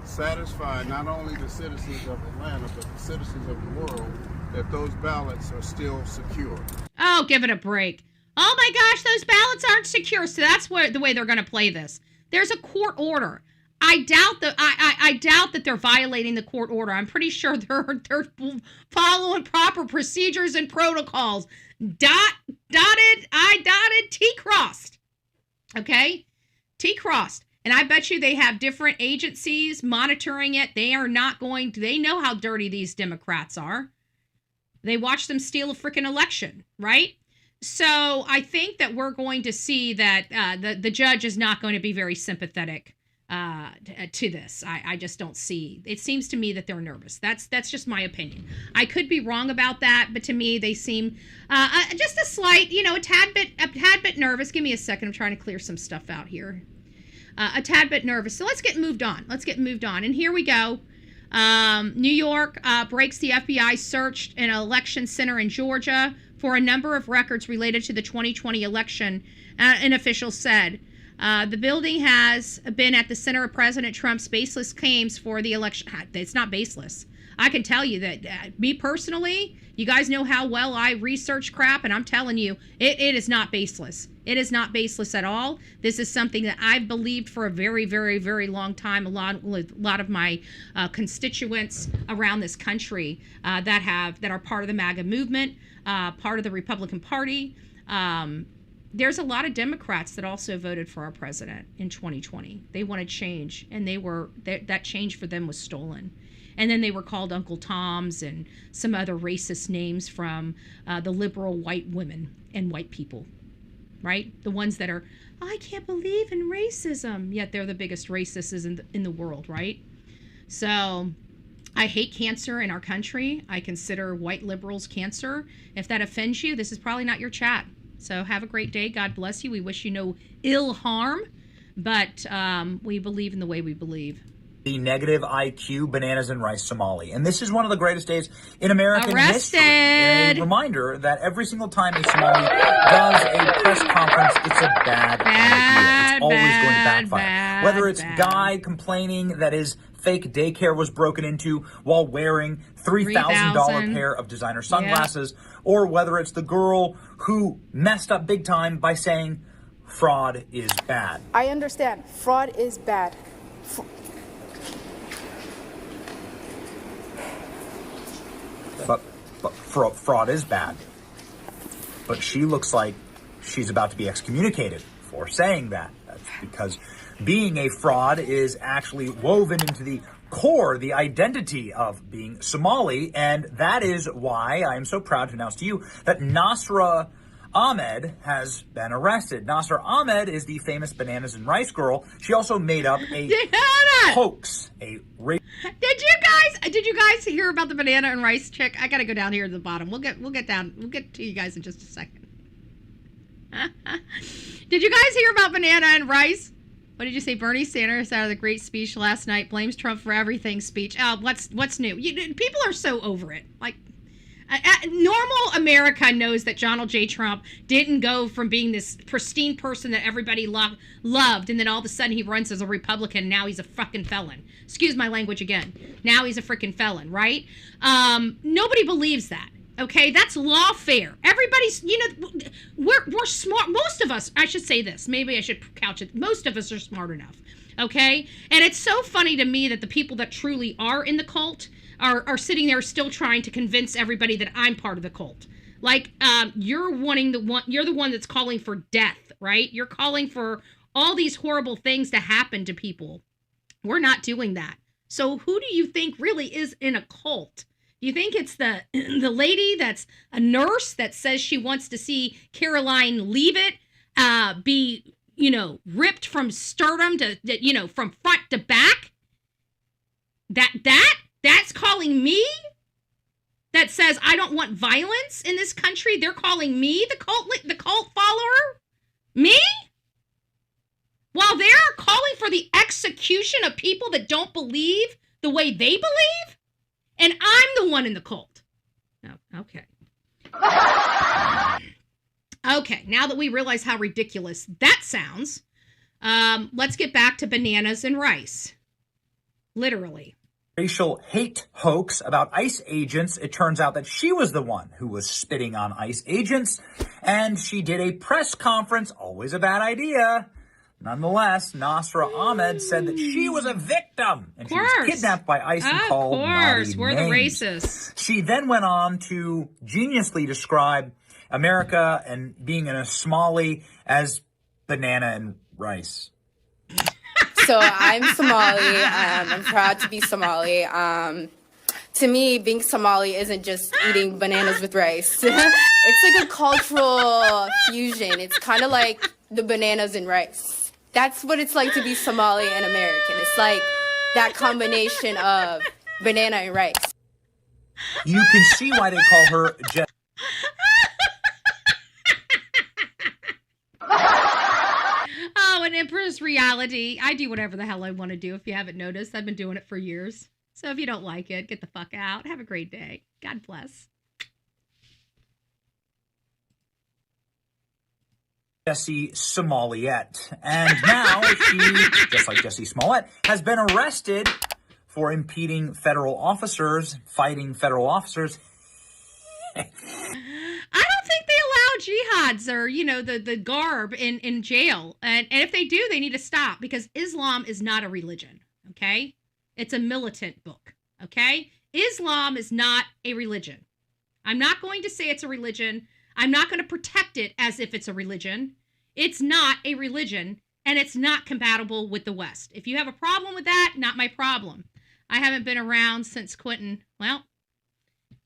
satisfy not only the citizens of Atlanta, but the citizens of the world that those ballots are still secure. Oh, give it a break. Oh my gosh, those ballots aren't secure. So that's the way they're going to play this. There's a court order. I doubt that they're violating the court order. I'm pretty sure they're following proper procedures and protocols. I dotted, T crossed. Okay? T crossed. And I bet you they have different agencies monitoring it. They know how dirty these Democrats are. They watch them steal a freaking election, right? So I think that we're going to see that the judge is not going to be very sympathetic to this. I just don't see. It seems to me that they're nervous. That's just my opinion. I could be wrong about that, but to me they seem just a slight, a tad bit nervous. Give me a second. I'm trying to clear some stuff out here. A tad bit nervous. So let's get moved on. And here we go. New York breaks the FBI search an election center in Georgia for a number of records related to the 2020 election, an official said. The building has been at the center of President Trump's baseless claims for the election. It's not baseless. I can tell you that me personally, you guys know how well I research crap, and I'm telling you, it is not baseless. It is not baseless at all. This is something that I've believed for a very, very, very long time. A lot of my constituents around this country that are part of the MAGA movement, part of the Republican Party. There's a lot of Democrats that also voted for our president in 2020. They wanted change, and that change for them was stolen. And then they were called Uncle Toms and some other racist names from the liberal white women and white people. right? The ones that are, I can't believe in racism, yet they're the biggest racists in the world, right? So I hate cancer in our country. I consider white liberals cancer. If that offends you, this is probably not your chat. So have a great day. God bless you. We wish you no ill harm, but we believe in the way we believe. The negative IQ bananas and rice Somali. And this is one of the greatest days in American history. A reminder that every single time a Somali does a press conference, it's a bad idea. It's always going to backfire. Whether it's Guy complaining that his fake daycare was broken into while wearing $3,000 pair of designer sunglasses, or whether it's the girl who messed up big time by saying fraud is bad. I understand. Fraud is bad. But fraud is bad. But she looks like she's about to be excommunicated for saying that. That's because being a fraud is actually woven into the core, the identity of being Somali, and that is why I am so proud to announce to you that Nasra Ahmed has been arrested. Nasra Ahmed is the famous bananas and rice girl. She also made up a hoax, a rape. Did you guys hear about the banana and rice chick? I gotta go down here at the bottom. We'll get to you guys in just a second. Did you guys hear about banana and rice? What did you say? Bernie Sanders out of the great speech last night, blames Trump for everything speech. Oh, what's new? People are so over it. Like, normal America knows that Donald J. Trump didn't go from being this pristine person that everybody loved, and then all of a sudden he runs as a Republican, and now he's a fucking felon. Excuse my language again. Now he's a freaking felon, right? Nobody believes that. Okay, that's lawfare. Everybody's, we're smart. Most of us, I should say this. Maybe I should couch it. Most of us are smart enough. Okay, and it's so funny to me that the people that truly are in the cult are sitting there still trying to convince everybody that I'm part of the cult. Like, you're the one that's calling for death, right? You're calling for all these horrible things to happen to people. We're not doing that. So who do you think really is in a cult? You think it's the lady that's a nurse that says she wants to see Caroline Leavitt be, ripped from sternum to, from front to back? That's calling me? That says I don't want violence in this country? They're calling me the cult follower? Me? While they're calling for the execution of people that don't believe the way they believe? And I'm the one in the cult. Oh, okay. Okay, now that we realize how ridiculous that sounds, let's get back to bananas and rice. Literally. Racial hate hoax about ICE agents. It turns out that she was the one who was spitting on ICE agents, and she did a press conference. Always a bad idea. Nonetheless, Nasra Ahmed said that she was a victim and she was kidnapped by ICE and called naughty names. We're the racists. She then went on to geniusly describe America and being in a Somali as banana and rice. So I'm Somali. I'm proud to be Somali. To me, being Somali isn't just eating bananas with rice. It's like a cultural fusion. It's kind of like the bananas and rice. That's what it's like to be Somali and American. It's like that combination of banana and rice. You can see why they call her Oh, an Empress reality. I do whatever the hell I want to do. If you haven't noticed, I've been doing it for years. So if you don't like it, get the fuck out. Have a great day. God bless. Jessie Smollett. And now she, just like Jessie Smollett, has been arrested for impeding federal officers, fighting federal officers. I don't think they allow jihads or, the garb in jail. And if they do, they need to stop because Islam is not a religion, okay? It's a militant book, okay? Islam is not a religion. I'm not going to say it's a religion. I'm not going to protect it as if it's a religion. It's not a religion, and it's not compatible with the West. If you have a problem with that, not my problem. I haven't been around since Quentin. Well,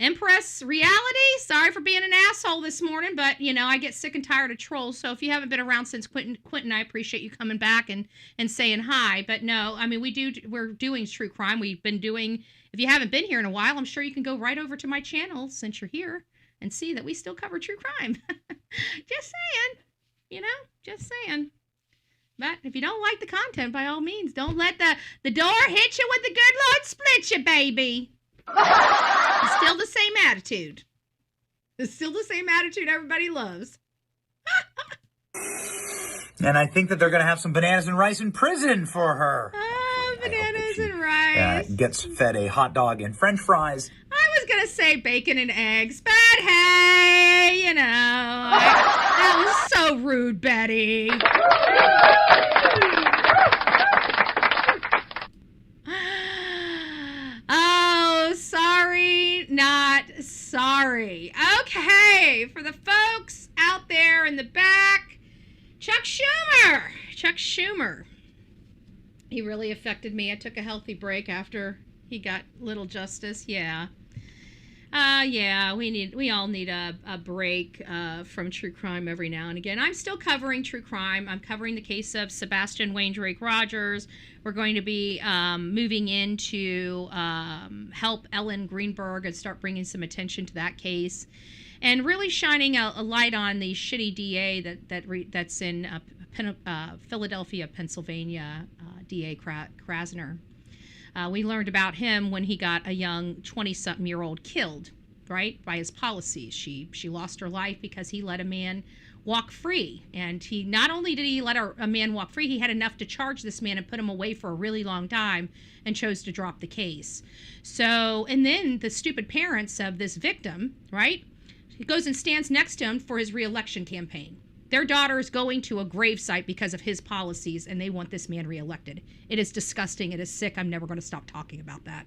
Empress Reality, sorry for being an asshole this morning, but, I get sick and tired of trolls, so if you haven't been around since Quentin, I appreciate you coming back and saying hi, but no, I mean, we're doing true crime. We've been doing, if you haven't been here in a while, I'm sure you can go right over to my channel since you're here and see that we still cover true crime. Just saying, just saying. But if you don't like the content, by all means, don't let the door hit you with the good Lord split you, baby. It's still the same attitude. It's still the same attitude everybody loves. And I think that they're going to have some bananas and rice in prison for her. Oh, bananas and rice. Gets fed a hot dog and French fries. I was going to say bacon and eggs, but hey, that was so rude, Betty. Oh, sorry, not sorry. Okay, for the folks out there in the back, Chuck Schumer. He really affected me. I took a healthy break after he got little justice. Yeah. We all need a break from true crime every now and again. I'm still covering true crime. I'm covering the case of Sebastian Wayne Drake Rogers. We're going to be moving in to help Ellen Greenberg and start bringing some attention to that case, and really shining a light on the shitty DA that's in Philadelphia, Pennsylvania, DA Krasner. We learned about him when he got a young 20-something-year-old killed, right, by his policies. She lost her life because he let a man walk free. And he not only did he let a man walk free, he had enough to charge this man and put him away for a really long time and chose to drop the case. So, and then the stupid parents of this victim, right, he goes and stands next to him for his re-election campaign. Their daughter is going to a gravesite because of his policies, and they want this man reelected. It is disgusting. It is sick. I'm never going to stop talking about that.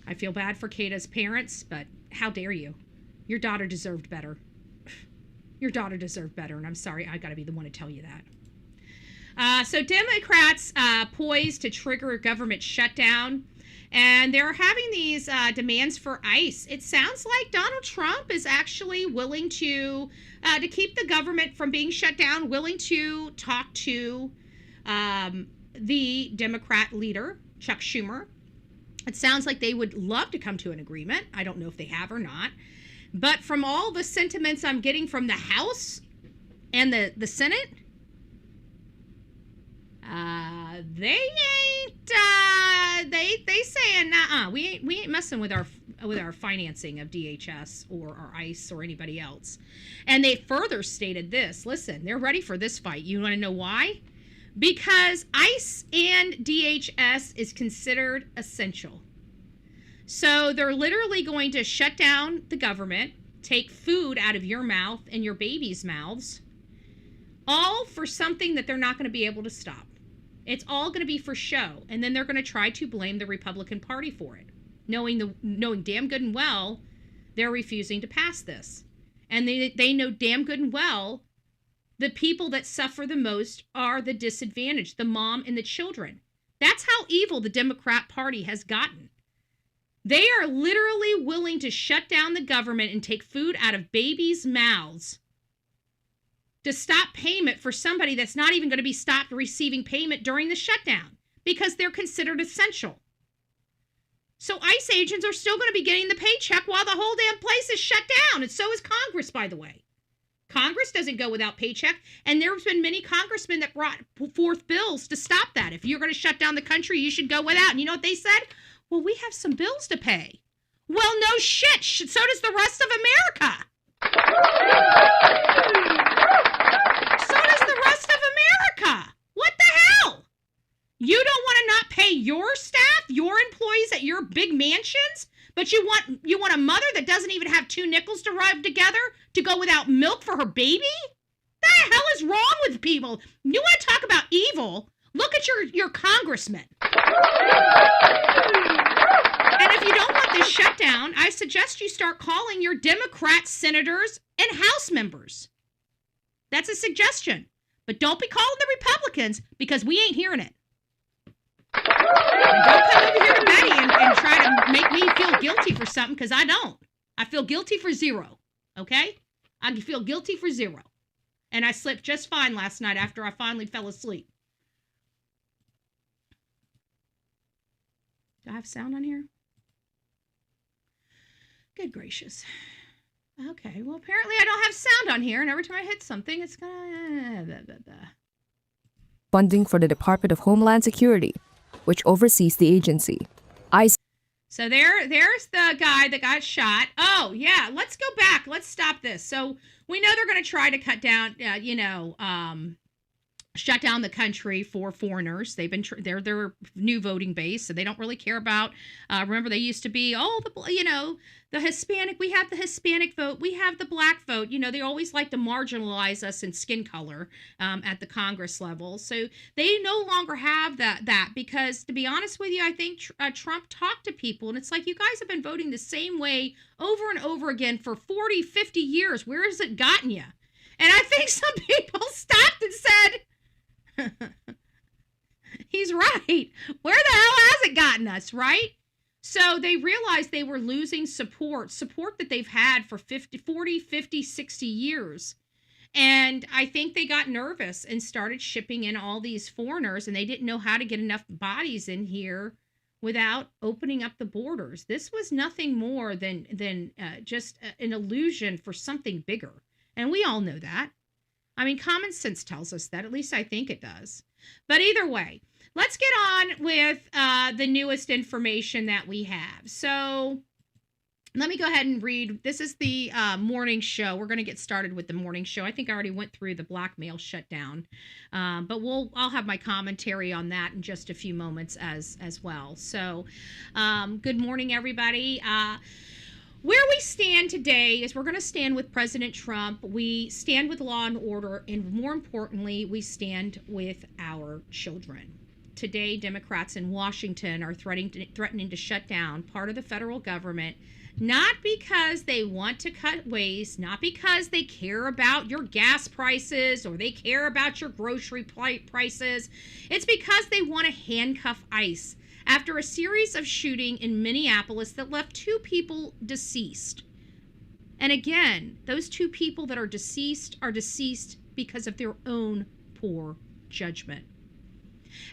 I feel bad for Kata's parents, but how dare you? Your daughter deserved better. Your daughter deserved better, and I'm sorry I got to be the one to tell you that. So Democrats poised to trigger a government shutdown. And they're having these demands for ICE. It sounds like Donald Trump is actually willing to keep the government from being shut down, willing to talk to the Democrat leader, Chuck Schumer. It sounds like they would love to come to an agreement. I don't know if they have or not. But from all the sentiments I'm getting from the House and the Senate, they ain't they saying we ain't messing with our financing of DHS or our ICE or anybody else. And they further stated this. Listen, they're ready for this fight. You want to know why? Because ICE and DHS is considered essential. So they're literally going to shut down the government, take food out of your mouth and your baby's mouths, all for something that they're not going to be able to stop. It's all going to be for show, and then they're going to try to blame the Republican Party for it, knowing damn good and well they're refusing to pass this. And they know damn good and well the people that suffer the most are the disadvantaged, the mom and the children. That's how evil the Democrat Party has gotten. They are literally willing to shut down the government and take food out of babies' mouths to stop payment for somebody that's not even going to be stopped receiving payment during the shutdown because they're considered essential. So ICE agents are still going to be getting the paycheck while the whole damn place is shut down. And so is Congress, by the way. Congress doesn't go without paycheck. And there's been many congressmen that brought forth bills to stop that. If you're going to shut down the country, you should go without. And you know what they said? Well, we have some bills to pay. Well, no shit. So does the rest of America. So does the rest of America. What the hell? You don't want to not pay your staff, your employees at your big mansions, but you want a mother that doesn't even have 2 nickels to rub together to go without milk for her baby? What the hell is wrong with people? You want to talk about evil? Look at your congressman. And if you don't want this shutdown, I suggest you start calling your Democrat senators and House members. That's a suggestion. But don't be calling the Republicans because we ain't hearing it. And don't come over here to Betty and try to make me feel guilty for something, because I don't. I feel guilty for zero, okay? I feel guilty for zero. And I slept just fine last night after I finally fell asleep. Do I have sound on here? Good gracious. Okay, well, apparently I don't have sound on here, and every time I hit something, it's gonna... Funding for the Department of Homeland Security, which oversees the agency. So there's the guy that got shot. Oh, yeah, let's go back. Let's stop this. So we know they're going to try to cut down, shut down the country for foreigners. They've been they're their new voting base, so they don't really care about. Remember, they used to be the Hispanic. We have the Hispanic vote. We have the black vote. They always like to marginalize us in skin color at the Congress level. So they no longer have that because, to be honest with you, I think Trump talked to people, and it's like, you guys have been voting the same way over and over again for 40, 50 years. Where has it gotten you? And I think some people stopped and said, he's right. Where the hell has it gotten us, right? So they realized they were losing support that they've had for 40, 50, 60 years. And I think they got nervous and started shipping in all these foreigners, and they didn't know how to get enough bodies in here without opening up the borders. This was nothing more than just an illusion for something bigger. And we all know that. I mean, common sense tells us that. At least I think it does. But either way, let's get on with the newest information that we have. So let me go ahead and read. This is the morning show. We're going to get started with the morning show. I think I already went through the blackmail shutdown. But I'll have my commentary on that in just a few moments as well. So good morning, everybody. Where we stand today is we're going to stand with President Trump. We stand with law and order, and more importantly, we stand with our children. Today, Democrats in Washington are threatening to shut down part of the federal government, not because they want to cut waste, not because they care about your gas prices or they care about your grocery prices. It's because they want to handcuff ICE after a series of shooting in Minneapolis that left 2 people deceased. And again, those 2 people that are deceased because of their own poor judgment.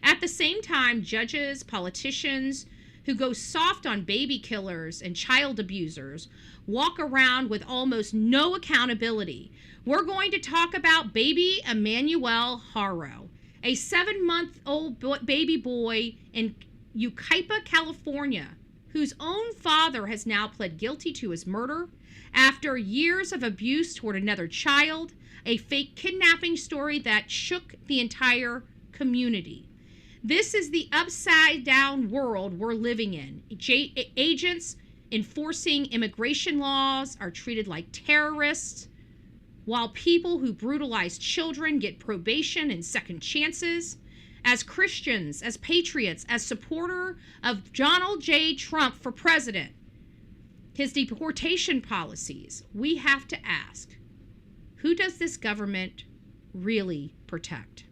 At the same time, judges, politicians who go soft on baby killers and child abusers walk around with almost no accountability. We're going to talk about baby Emmanuel Haro, a 7-month-old baby boy in Yucaipa, California, whose own father has now pled guilty to his murder after years of abuse toward another child, a fake kidnapping story that shook the entire community. This is the upside-down world we're living in. Agents enforcing immigration laws are treated like terrorists, while people who brutalize children get probation and second chances. As Christians, as patriots, as supporter of Donald J. Trump for president, his deportation policies, we have to ask, who does this government really protect?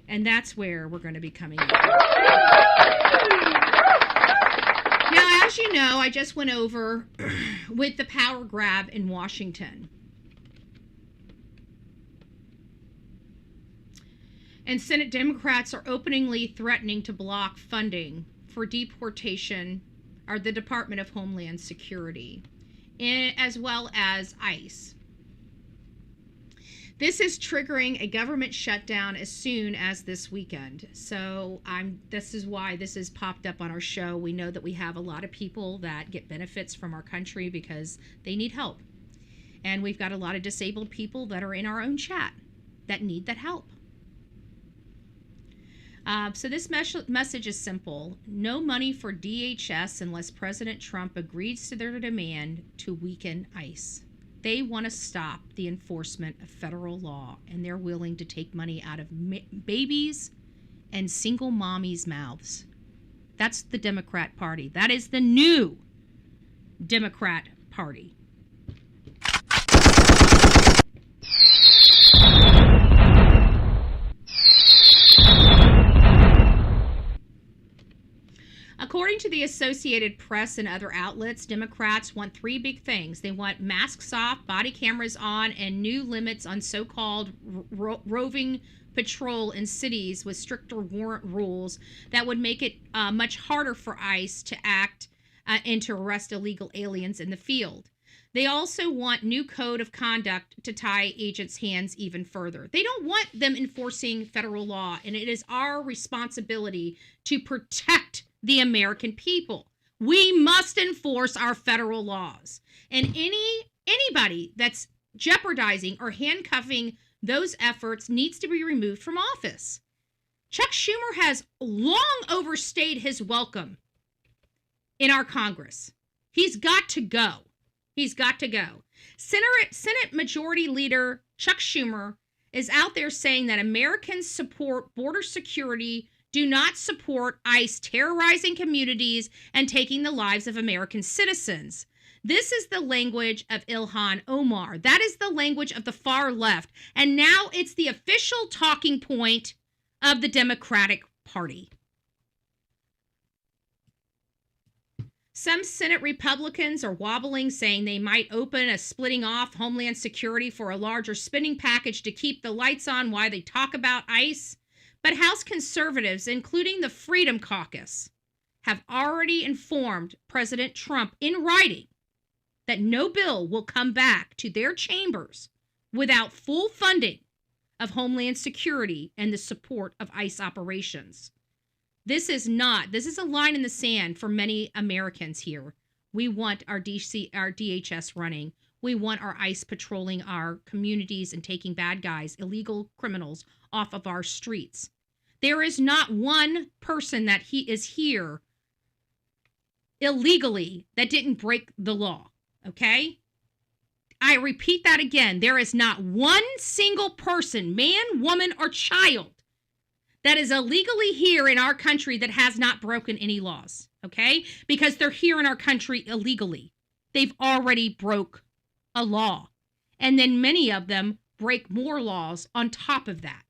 And that's where we're going to be coming in. Now, as you know, I just went over with the power grab in Washington. And Senate Democrats are openly threatening to block funding for deportation, or the Department of Homeland Security, as well as ICE. This is triggering a government shutdown as soon as this weekend. So this is why this has popped up on our show. We know that we have a lot of people that get benefits from our country because they need help. And we've got a lot of disabled people that are in our own chat that need that help. So this message is simple. No money for DHS unless President Trump agrees to their demand to weaken ICE. They want to stop the enforcement of federal law, and they're willing to take money out of babies and single mommies' mouths. That's the Democrat Party. That is the new Democrat Party. According to the Associated Press and other outlets, Democrats want three big things. They want masks off, body cameras on, and new limits on so-called roving patrol in cities with stricter warrant rules that would make it much harder for ICE to act and to arrest illegal aliens in the field. They also want new code of conduct to tie agents' hands even further. They don't want them enforcing federal law, and it is our responsibility to protect the American people. We must enforce our federal laws. And anybody that's jeopardizing or handcuffing those efforts needs to be removed from office. Chuck Schumer has long overstayed his welcome in our Congress. He's got to go. He's got to go. Senate Majority Leader Chuck Schumer is out there saying that Americans support border security, do not support ICE terrorizing communities and taking the lives of American citizens. This is the language of Ilhan Omar. That is the language of the far left. And now it's the official talking point of the Democratic Party. Some Senate Republicans are wobbling, saying they might open a splitting off Homeland Security for a larger spending package to keep the lights on while they talk about ICE. But House conservatives, including the Freedom Caucus, have already informed President Trump in writing that no bill will come back to their chambers without full funding of Homeland Security and the support of ICE operations. This is a line in the sand for many Americans here. We want our DHS running. We want our ICE patrolling our communities and taking bad guys, illegal criminals, off of our streets. There is not one person that is here illegally that didn't break the law, okay? I repeat that again. There is not one single person, man, woman, or child, that is illegally here in our country that has not broken any laws, okay? Because they're here in our country illegally. They've already broke a law. And then many of them break more laws on top of that.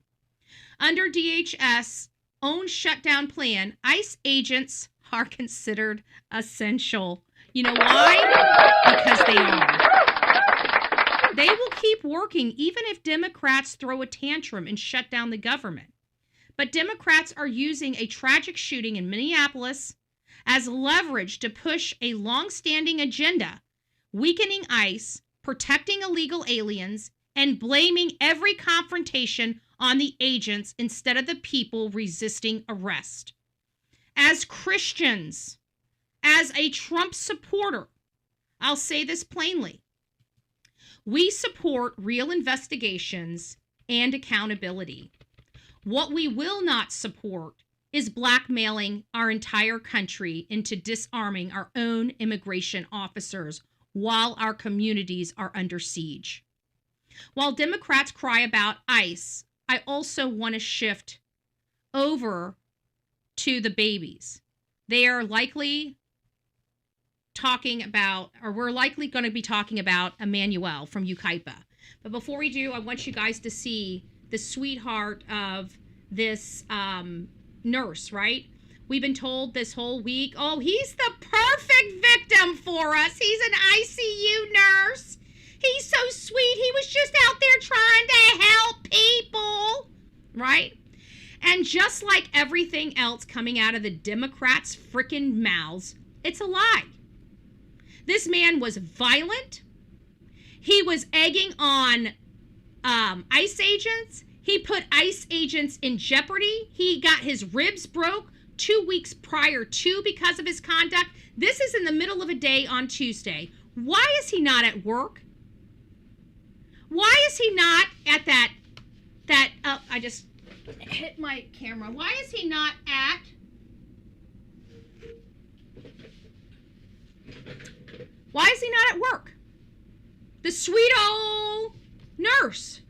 Under DHS' own shutdown plan, ICE agents are considered essential. You know why? Because they are. They will keep working even if Democrats throw a tantrum and shut down the government. But Democrats are using a tragic shooting in Minneapolis as leverage to push a long-standing agenda, weakening ICE, protecting illegal aliens, and blaming every confrontation on the agents instead of the people resisting arrest. As Christians, as a Trump supporter, I'll say this plainly. We support real investigations and accountability. What we will not support is blackmailing our entire country into disarming our own immigration officers while our communities are under siege. While Democrats cry about ICE, I also want to shift over to the babies. They are likely talking about, or we're likely going to be talking about Emmanuel from Yucaipa. But before we do, I want you guys to see the sweetheart of this nurse, right? We've been told this whole week, oh, he's the perfect victim for us. He's an ICU nurse. He's so sweet. He was just out there trying to help people, right? And just like everything else coming out of the Democrats' freaking mouths, it's a lie. This man was violent. He was egging on ICE agents. He put ICE agents in jeopardy. He got his ribs broke 2 weeks prior to because of his conduct. This is in the middle of a day on Tuesday. Why is he not at work? Why is he not at I just hit my camera. Why is he not at work? The sweet old nurse.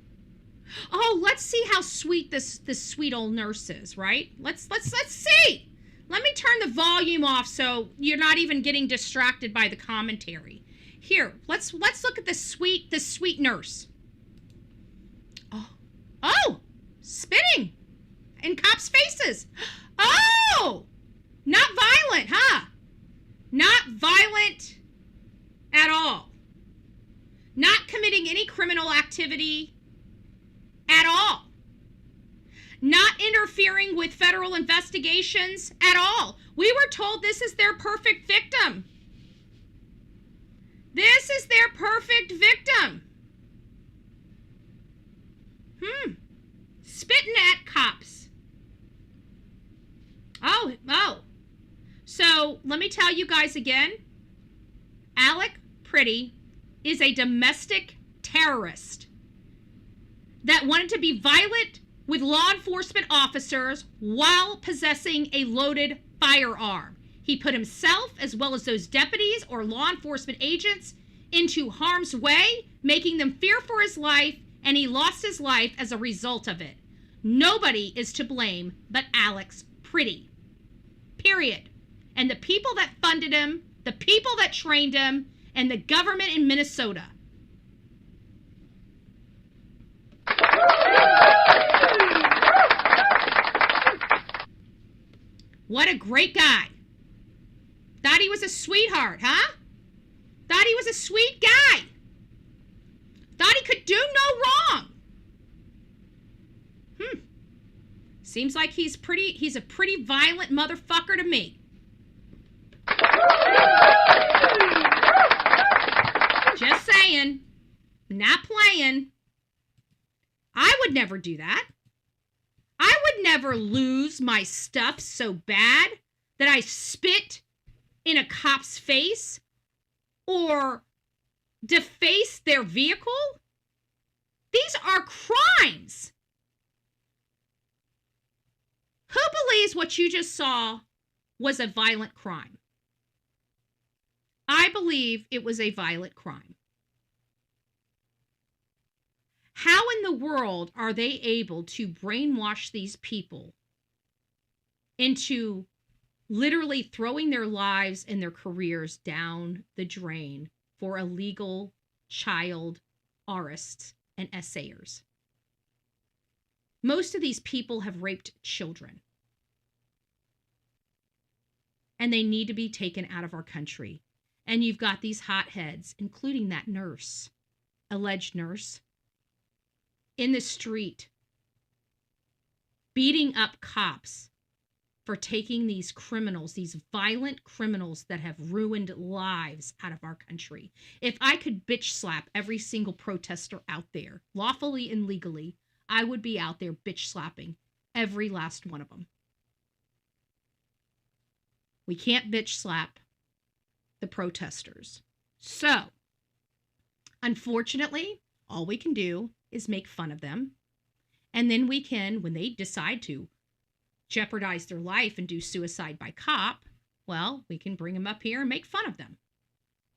Oh, let's see how sweet this sweet old nurse is, right? Let's see. Let me turn the volume off so you're not even getting distracted by the commentary. Here, let's look at this sweet nurse. Oh, spitting in cops' faces. Oh, not violent, huh? Not violent at all. Not committing any criminal activity at all. Not interfering with federal investigations at all. We were told this is their perfect victim. This is their perfect victim. Spitting at cops. Oh. So let me tell you guys again. Alec Pretty is a domestic terrorist that wanted to be violent with law enforcement officers while possessing a loaded firearm. He put himself, as well as those deputies or law enforcement agents, into harm's way, making them fear for his life, and he lost his life as a result of it. Nobody is to blame but Alex Pretty. Period. And the people that funded him, the people that trained him, and the government in Minnesota. What a great guy. Thought he was a sweetheart, huh? Thought he was a sweet guy. Thought he could do no wrong. Seems like he's a pretty violent motherfucker to me. Just saying. Not playing. I would never do that. I would never lose my stuff so bad that I spit in a cop's face or deface their vehicle. These are crimes. Who believes what you just saw was a violent crime? I believe it was a violent crime. How in the world are they able to brainwash these people into literally throwing their lives and their careers down the drain for illegal child arrests and essayers? Most of these people have raped children. And they need to be taken out of our country. And you've got these hotheads, including that nurse, alleged nurse, in the street, beating up cops for taking these criminals, these violent criminals that have ruined lives out of our country. If I could bitch slap every single protester out there, lawfully and legally, I would be out there bitch slapping every last one of them. We can't bitch slap the protesters. So, unfortunately, all we can do is make fun of them. And then we can, when they decide to jeopardize their life and do suicide by cop, well, we can bring them up here and make fun of them.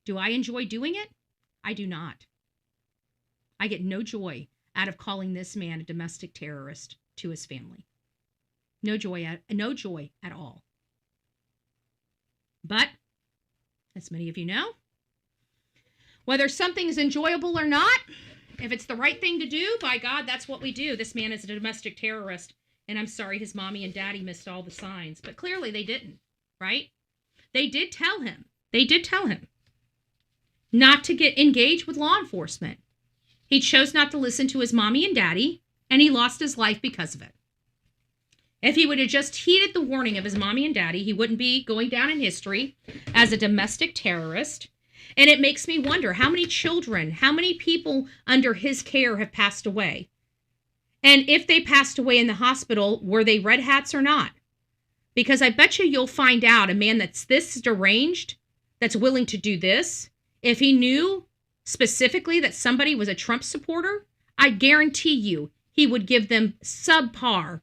Do I enjoy doing it? I do not. I get no joy out of calling this man a domestic terrorist to his family. No joy at all. But, as many of you know, whether something is enjoyable or not, if it's the right thing to do, by God, that's what we do. This man is a domestic terrorist, and I'm sorry his mommy and daddy missed all the signs, but clearly they didn't, right? They did tell him not to get engaged with law enforcement. He chose not to listen to his mommy and daddy, and he lost his life because of it. If he would have just heeded the warning of his mommy and daddy, he wouldn't be going down in history as a domestic terrorist. And it makes me wonder how many children, how many people under his care have passed away? And if they passed away in the hospital, were they red hats or not? Because I bet you'll find out a man that's this deranged, that's willing to do this, if he knew specifically that somebody was a Trump supporter, I guarantee you he would give them subpar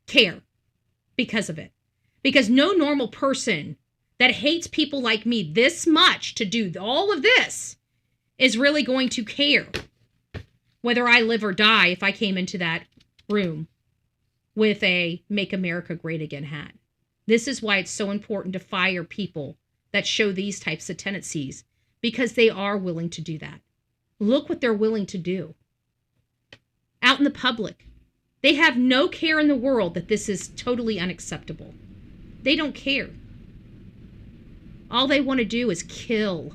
care because of it. Because no normal person that hates people like me this much to do all of this is really going to care whether I live or die if I came into that room with a Make America Great Again hat. This is why it's so important to fire people that show these types of tendencies, because they are willing to do that. Look what they're willing to do. Out in the public, they have no care in the world that this is totally unacceptable. They don't care. All they want to do is kill.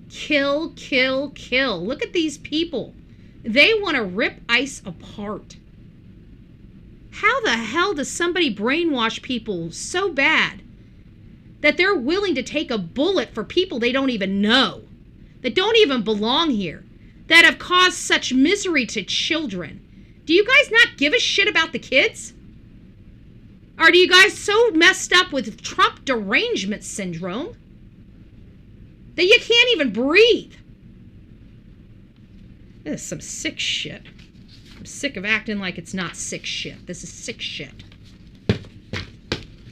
Kill, kill, kill. Look at these people. They want to rip ICE apart. How the hell does somebody brainwash people so bad that they're willing to take a bullet for people they don't even know, that don't even belong here, that have caused such misery to children? Do you guys not give a shit about the kids? Or do you guys so messed up with Trump derangement syndrome that you can't even breathe? This is some sick shit. I'm sick of acting like it's not sick shit. This is sick shit.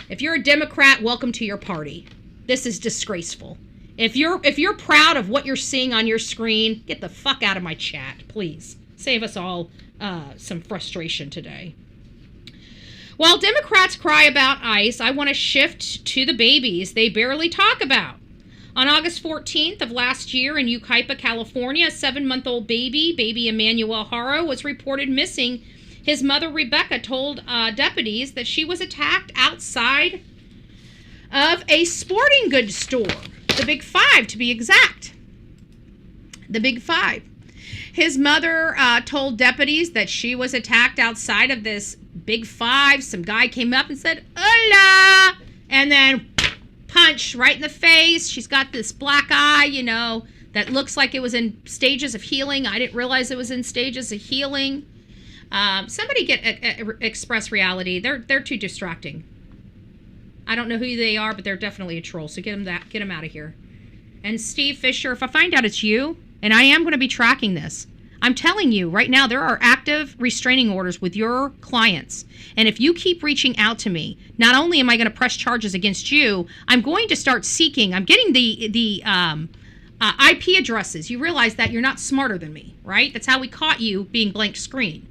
If you're a Democrat, welcome to your party. This is disgraceful. If you're proud of what you're seeing on your screen, get the fuck out of my chat, please. Save us all some frustration today. While Democrats cry about ICE, I want to shift to the babies they barely talk about. On August 14th of last year in Yucaipa, California, a 7-month-old baby Emmanuel Haro, was reported missing. His mother, Rebecca, told deputies that she was attacked outside of a sporting goods store, the Big Five to be exact. The Big Five. His mother told deputies that she was attacked outside of this Big Five. Some guy came up and said, "Hola!" and then punch right in the face. She's got this black eye, you know, that looks like it was in stages of healing. I didn't realize it was in stages of healing. Somebody get Express Reality. They're too distracting. I don't know who they are, but they're definitely a troll. So get them out of here. And Steve Fisher, if I find out it's you, and I am going to be tracking this, I'm telling you right now, there are active restraining orders with your clients. And if you keep reaching out to me, not only am I going to press charges against you, I'm going to start seeking. I'm getting the IP addresses. You realize that you're not smarter than me, right? That's how we caught you being blank screen.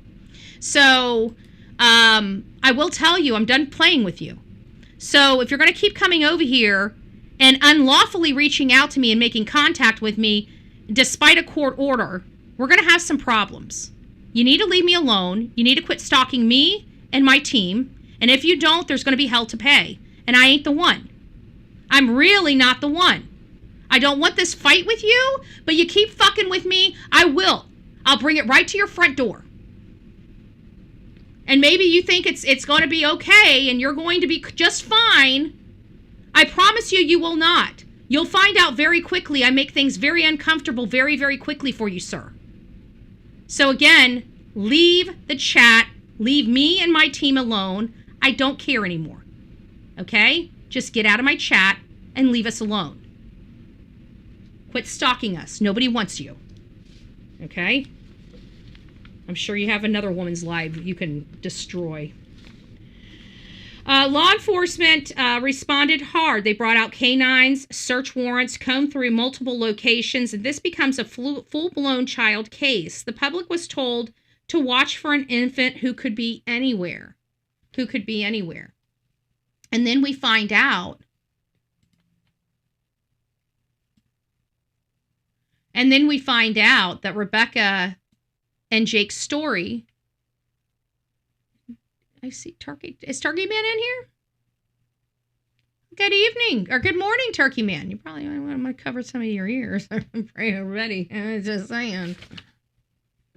So I will tell you, I'm done playing with you. So if you're going to keep coming over here and unlawfully reaching out to me and making contact with me despite a court order, we're going to have some problems. You need to leave me alone. You need to quit stalking me and my team. And if you don't, there's going to be hell to pay. And I ain't the one. I'm really not the one. I don't want this fight with you, but you keep fucking with me, I will. I'll bring it right to your front door. And maybe you think it's going to be okay and you're going to be just fine. I promise you, you will not. You'll find out very quickly. I make things very uncomfortable very, very quickly for you, sir. So again, leave the chat. Leave me and my team alone. I don't care anymore. Okay? Just get out of my chat and leave us alone. Quit stalking us. Nobody wants you. Okay? I'm sure you have another woman's life you can destroy. Law enforcement responded hard. They brought out canines, search warrants, combed through multiple locations, and this becomes a full-blown child case. The public was told to watch for an infant who could be anywhere. Who could be anywhere. And then we find out. And then we find out that Rebecca and Jake's story. I see Turkey. Is Turkey Man in here? Good evening or good morning, Turkey Man. You probably want to cover some of your ears. I'm already. I'm just saying.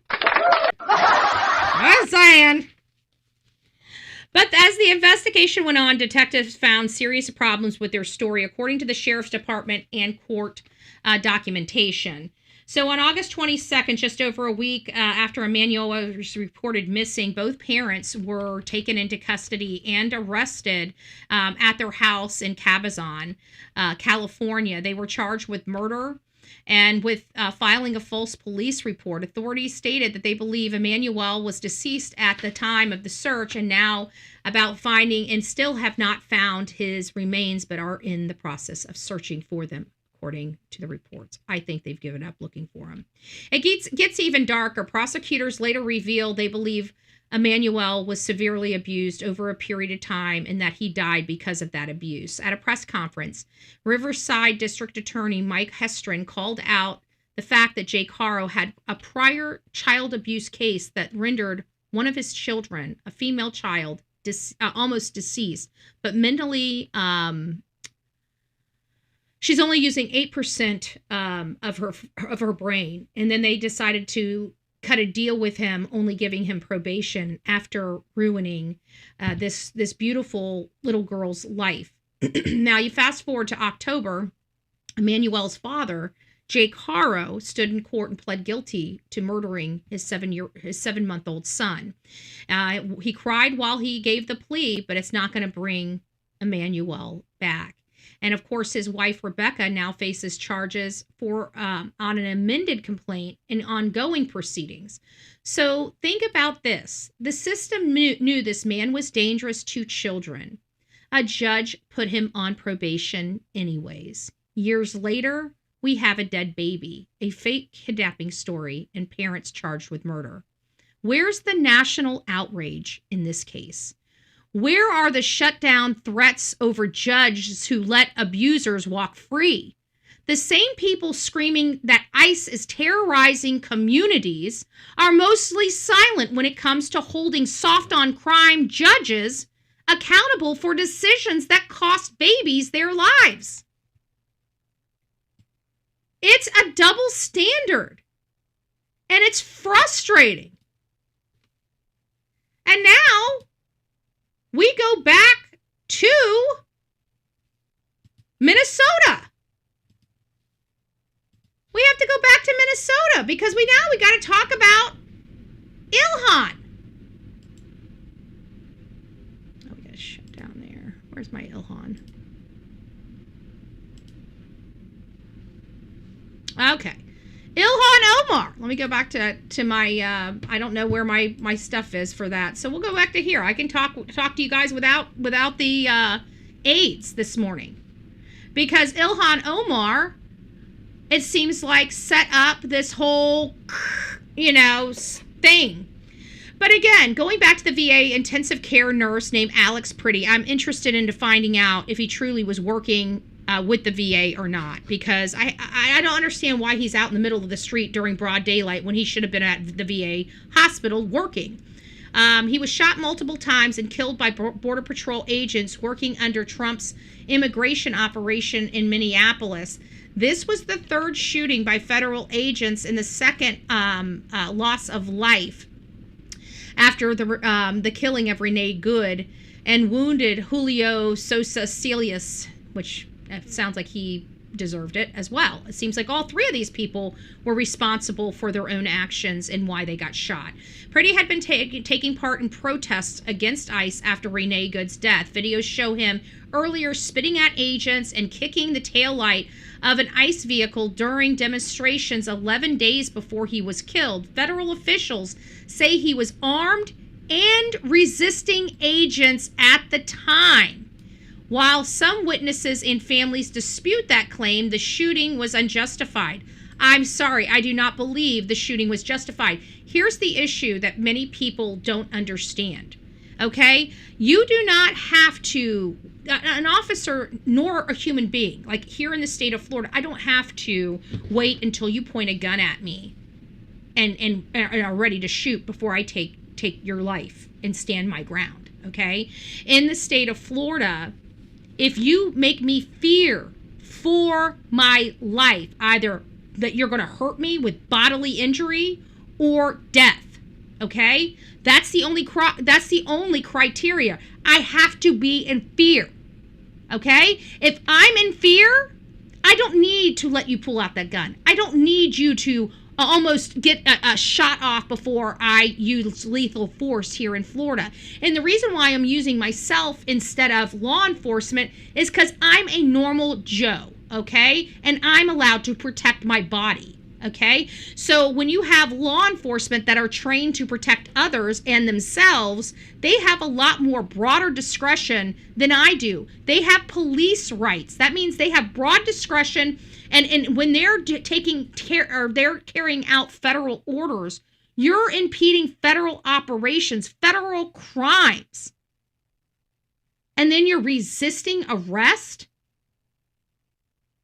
Just saying. But as the investigation went on, detectives found serious problems with their story, according to the sheriff's department and court documentation. So on August 22nd, just over a week after Emmanuel was reported missing, both parents were taken into custody and arrested at their house in Cabazon, California. They were charged with murder and with filing a false police report. Authorities stated that they believe Emmanuel was deceased at the time of the search and now about finding and still have not found his remains, but are in the process of searching for them. According to the reports, I think they've given up looking for him. It gets even darker. Prosecutors later revealed they believe Emmanuel was severely abused over a period of time and that he died because of that abuse. At a press conference, Riverside District Attorney Mike Hestron called out the fact that Jake Haro had a prior child abuse case that rendered one of his children, a female child, almost deceased, but mentally She's only using 8% of her brain. And then they decided to cut a deal with him, only giving him probation after ruining this beautiful little girl's life. Now, you fast forward to October, Emmanuel's father, Jake Haro, stood in court and pled guilty to murdering his 7-month-old son. He cried while he gave the plea, but it's not going to bring Emmanuel back. And of course, his wife, Rebecca, now faces charges for on an amended complaint in ongoing proceedings. So think about this. The system knew this man was dangerous to children. A judge put him on probation anyways. Years later, we have a dead baby, a fake kidnapping story, and parents charged with murder. Where's the national outrage in this case? Where are the shutdown threats over judges who let abusers walk free? The same people screaming that ICE is terrorizing communities are mostly silent when it comes to holding soft-on-crime judges accountable for decisions that cost babies their lives. It's a double standard, and it's frustrating. And now we go back to Minnesota. We have to go back to Minnesota because we got to talk about Ilhan. Oh, we got to shut down there. Where's my Ilhan? Okay. Ilhan Omar. Let me go back to my, I don't know where my stuff is for that. So we'll go back to here. I can talk to you guys without the aids this morning. Because Ilhan Omar, it seems like, set up this whole, thing. But again, going back to the VA intensive care nurse named Alex Pretty, I'm interested into finding out if he truly was working with the VA or not, because I don't understand why he's out in the middle of the street during broad daylight when he should have been at the VA hospital working. He was shot multiple times and killed by Border Patrol agents working under Trump's immigration operation in Minneapolis. This was the third shooting by federal agents and the second loss of life after the killing of Renee Good and wounded Julio Sosa Celius, which sounds like he deserved it as well. It seems like all three of these people were responsible for their own actions and why they got shot. Pretty had been taking part in protests against ICE after Renee Good's death. Videos show him earlier spitting at agents and kicking the taillight of an ICE vehicle during demonstrations 11 days before he was killed. Federal officials say he was armed and resisting agents at the time. While some witnesses and families dispute that claim, the shooting was unjustified. I'm sorry, I do not believe the shooting was justified. Here's the issue that many people don't understand, okay? You do not have to, an officer nor a human being, like here in the state of Florida, I don't have to wait until you point a gun at me and are ready to shoot before I take your life and stand my ground, okay? In the state of Florida, if you make me fear for my life, either that you're going to hurt me with bodily injury or death, okay? That's the only criteria. I have to be in fear, okay? If I'm in fear, I don't need to let you pull out that gun. I don't need you to almost get a shot off before I use lethal force here in Florida. And the reason why I'm using myself instead of law enforcement is because I'm a normal Joe, okay? And I'm allowed to protect my body, okay? So when you have law enforcement that are trained to protect others and themselves, they have a lot more broader discretion than I do. They have police rights. That means they have broad discretion. And when they're they're carrying out federal orders, you're impeding federal operations, federal crimes. And then you're resisting arrest?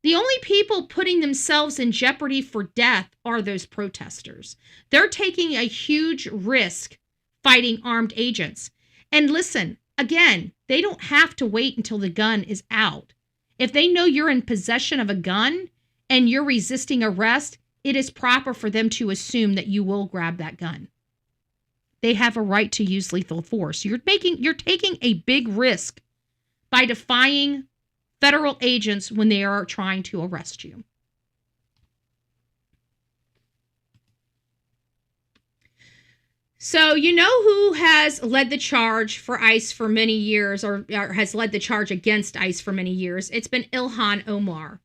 The only people putting themselves in jeopardy for death are those protesters. They're taking a huge risk fighting armed agents. And listen, again, they don't have to wait until the gun is out. If they know you're in possession of a gun and you're resisting arrest, it is proper for them to assume that you will grab that gun. They have a right to use lethal force. You're taking a big risk by defying federal agents when they are trying to arrest you. So you know who has led the charge for ICE for many years, or has led the charge against ICE for many years? It's been Ilhan Omar.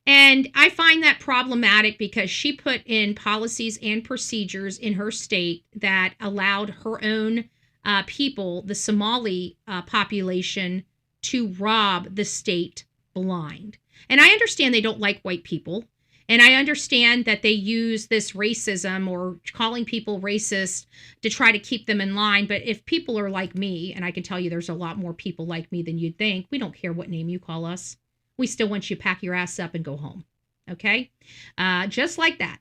And I find that problematic because she put in policies and procedures in her state that allowed her own people, the Somali population, to rob the state blind. And I understand they don't like white people. And I understand that they use this racism or calling people racist to try to keep them in line. But if people are like me, and I can tell you there's a lot more people like me than you'd think, we don't care what name you call us. We still want you to pack your ass up and go home. Okay? Just like that.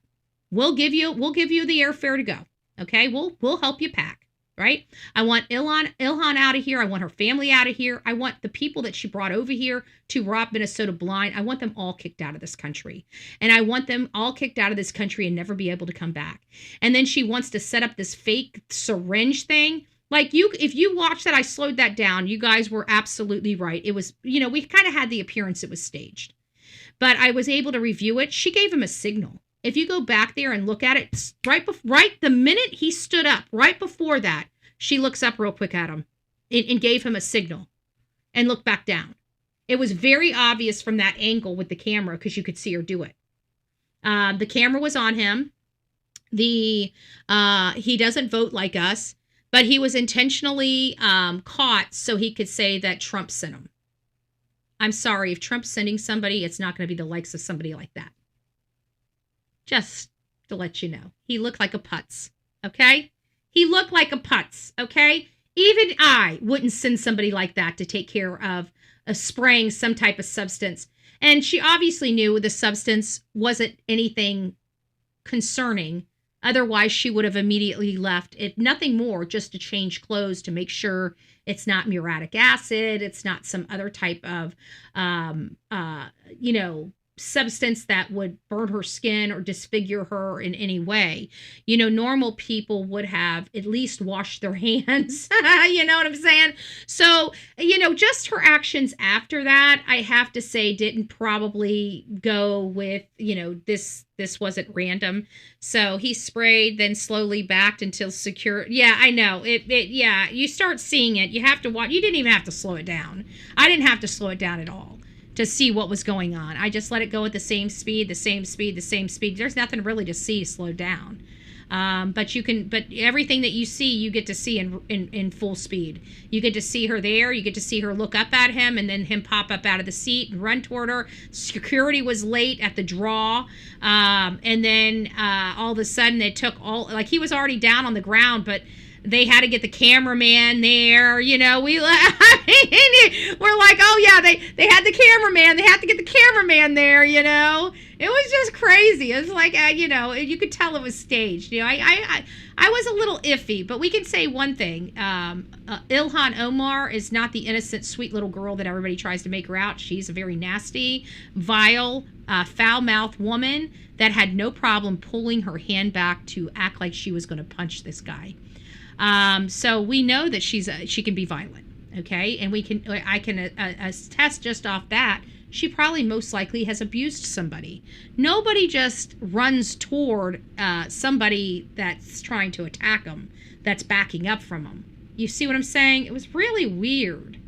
We'll give you the airfare to go. Okay? We'll help you pack. Right? I want Ilhan out of here. I want her family out of here. I want the people that she brought over here to rob Minnesota blind. I want them all kicked out of this country. And I want them all kicked out of this country and never be able to come back. And then she wants to set up this fake syringe thing. Like if you watch that, I slowed that down. You guys were absolutely right. It was, we kind of had the appearance it was staged. But I was able to review it. She gave him a signal. If you go back there and look at it, right the minute he stood up, right before that, she looks up real quick at him and gave him a signal and looked back down. It was very obvious from that angle with the camera because you could see her do it. The camera was on him. He doesn't vote like us, but he was intentionally caught so he could say that Trump sent him. I'm sorry, if Trump's sending somebody, it's not going to be the likes of somebody like that. Just to let you know. He looked like a putz, okay? He looked like a putz, okay? Even I wouldn't send somebody like that to take care of spraying some type of substance. And she obviously knew the substance wasn't anything concerning. Otherwise, she would have immediately left it. Nothing more, just to change clothes to make sure it's not muriatic acid. It's not some other type of, substance that would burn her skin or disfigure her in any way. Normal people would have at least washed their hands. You know what I'm saying? So, just her actions after that, I have to say, didn't probably go with, this wasn't random. So he sprayed, then slowly backed until secure. Yeah, I know. Yeah, you start seeing it. You have to watch. You didn't even have to slow it down. I didn't have to slow it down at all to see what was going on. I just let it go at the same speed. There's nothing really to see slowed down. But everything that you see, you get to see in full speed. You get to see her there. You get to see her look up at him and then him pop up out of the seat and run toward her. Security was late at the draw. And then all of a sudden it took he was already down on the ground, but they had to get the cameraman there, we're like, oh yeah, they had the cameraman, they had to get the cameraman there, it was just crazy. It was like, you could tell it was staged. I was a little iffy, but we can say one thing. Ilhan Omar is not the innocent, sweet little girl that everybody tries to make her out. She's a very nasty, vile, foul-mouthed woman that had no problem pulling her hand back to act like she was going to punch this guy. So we know that she can be violent, okay? And I can attest just off that, she probably most likely has abused somebody. Nobody just runs toward somebody that's trying to attack them, that's backing up from them. You see what I'm saying? It was really weird.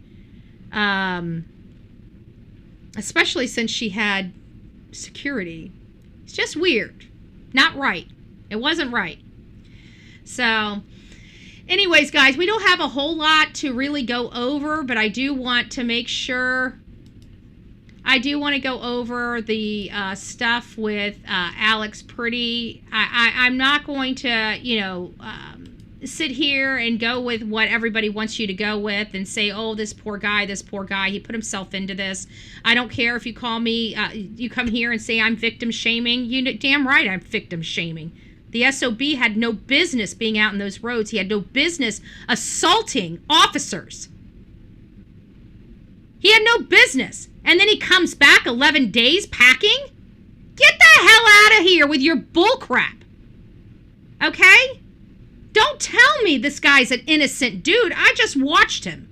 Especially since she had security. It's just weird. Not right. It wasn't right. So... anyways, guys, we don't have a whole lot to really go over, but I do want to make sure. I do want to go over the stuff with Alex Pretty. I'm not going to, sit here and go with what everybody wants you to go with and say, oh, this poor guy, he put himself into this. I don't care if you call me, you come here and say I'm victim shaming. Damn right I'm victim shaming. The SOB had no business being out in those roads. He had no business assaulting officers. He had no business. And then he comes back 11 days packing? Get the hell out of here with your bull crap. Okay? Don't tell me this guy's an innocent dude. I just watched him.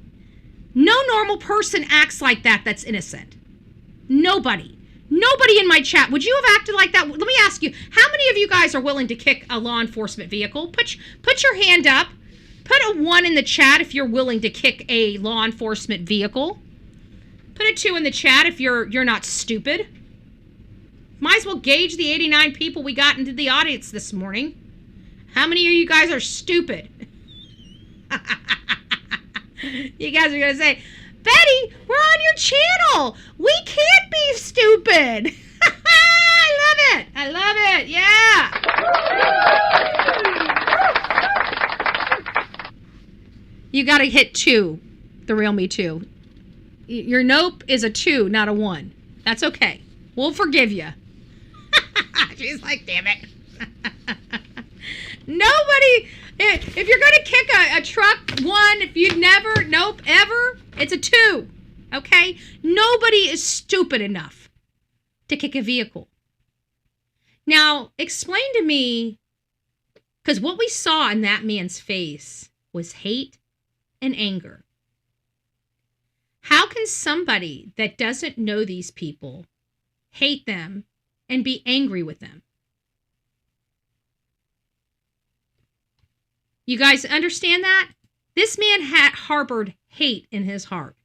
No normal person acts like that that's innocent. Nobody. Nobody in my chat. Would you have acted like that? Let me ask you, how many of you guys are willing to kick a law enforcement vehicle? Put your hand up. Put a 1 in the chat if you're willing to kick a law enforcement vehicle. Put a 2 in the chat if you're not stupid. Might as well gauge the 89 people we got into the audience this morning. How many of you guys are stupid? You guys are going to say, Betty, we're on your channel. We can't be stupid. I love it. I love it. Yeah. You got to hit 2. The real me too. Your nope is a 2, not a 1. That's okay. We'll forgive you. She's like, damn it. Nobody, if you're going to kick a truck 1, if you'd never, nope, ever, it's a 2. Okay? Nobody is stupid enough to kick a vehicle. Now, explain to me, because what we saw in that man's face was hate and anger. How can somebody that doesn't know these people hate them and be angry with them? You guys understand that? This man had harbored hate in his heart.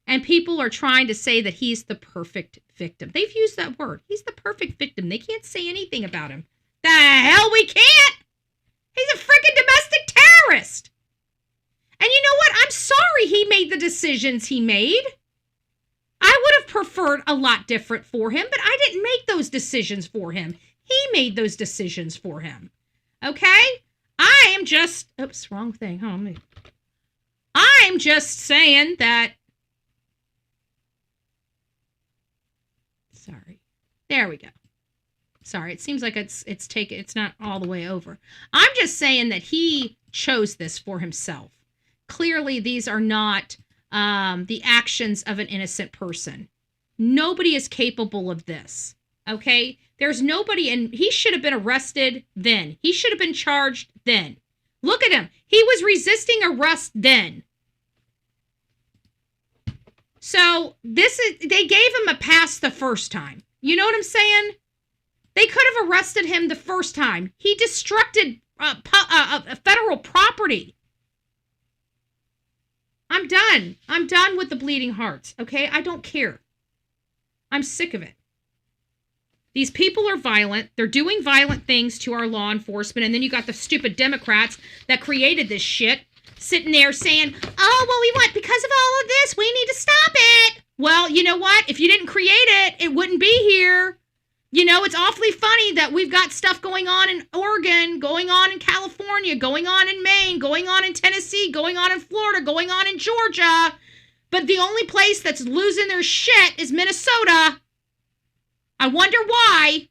And people are trying to say that he's the perfect victim. They've used that word. He's the perfect victim. They can't say anything about him. The hell we can't! He's a freaking domestic terrorist! And you know what? I'm sorry he made the decisions he made. I would have preferred a lot different for him, but I didn't make those decisions for him. He made those decisions for him. Okay? I am just... Oops, wrong thing. Hold on. I'm just saying that... Sorry. There we go. Sorry, it seems like it's not all the way over. I'm just saying that he chose this for himself. Clearly, these are not the actions of an innocent person. Nobody is capable of this, okay? There's nobody, and he should have been arrested then. He should have been charged then. Look at him. He was resisting arrest then. So they gave him a pass the first time. You know what I'm saying? They could have arrested him the first time. He destructed federal property. I'm done. I'm done with the bleeding hearts, okay? I don't care. I'm sick of it. These people are violent. They're doing violent things to our law enforcement. And then you got the stupid Democrats that created this shit sitting there saying, oh, well, we want, because of all of this, we need to stop it. Well, you know what? If you didn't create it, it wouldn't be here. You know, it's awfully funny that we've got stuff going on in Oregon, going on in California, going on in Maine, going on in Tennessee, going on in Florida, going on in Georgia. But the only place that's losing their shit is Minnesota. I wonder why.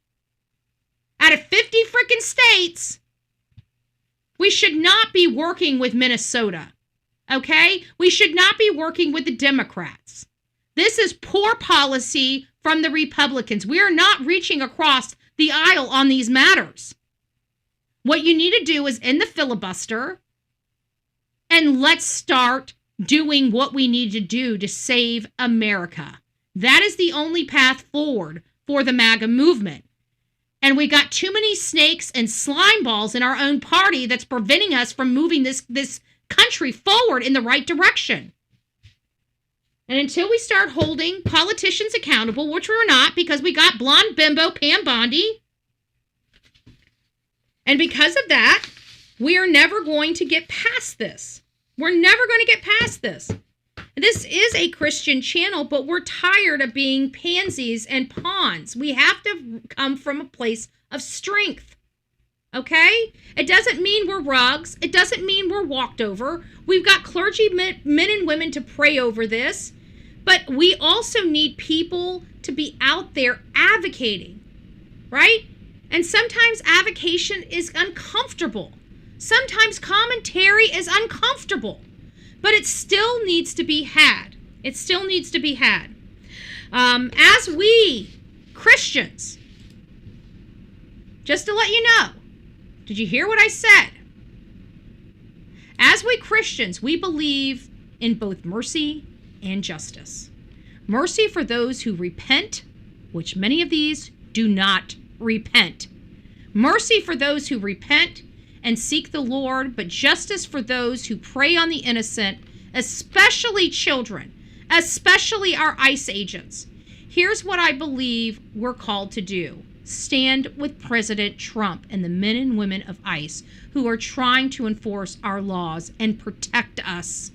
Out of 50 freaking states, we should not be working with Minnesota. Okay? We should not be working with the Democrats. This is poor policy from the Republicans. We are not reaching across the aisle on these matters. What you need to do is end the filibuster and let's start doing what we need to do to save America. That is the only path forward for the MAGA movement. And we got too many snakes and slime balls in our own party that's preventing us from moving this country forward in the right direction. And until we start holding politicians accountable, which we're not, because we got blonde bimbo Pam Bondi, and because of that, we are never going to get past this. We're never going to get past this. This is a Christian channel, but we're tired of being pansies and pawns. We have to come from a place of strength. Okay? It doesn't mean we're rugs. It doesn't mean we're walked over. We've got clergy men and women to pray over this. But we also need people to be out there advocating, right? And sometimes advocation is uncomfortable. Sometimes commentary is uncomfortable. But it still needs to be had. It still needs to be had. As we Christians, just to let you know, did you hear what I said? As we Christians, we believe in both mercy and justice. Mercy for those who repent, which many of these do not repent. Mercy for those who repent and seek the Lord, but justice for those who prey on the innocent, especially children, especially our ICE agents. Here's what I believe we're called to do. Stand with President Trump and the men and women of ICE who are trying to enforce our laws and protect us.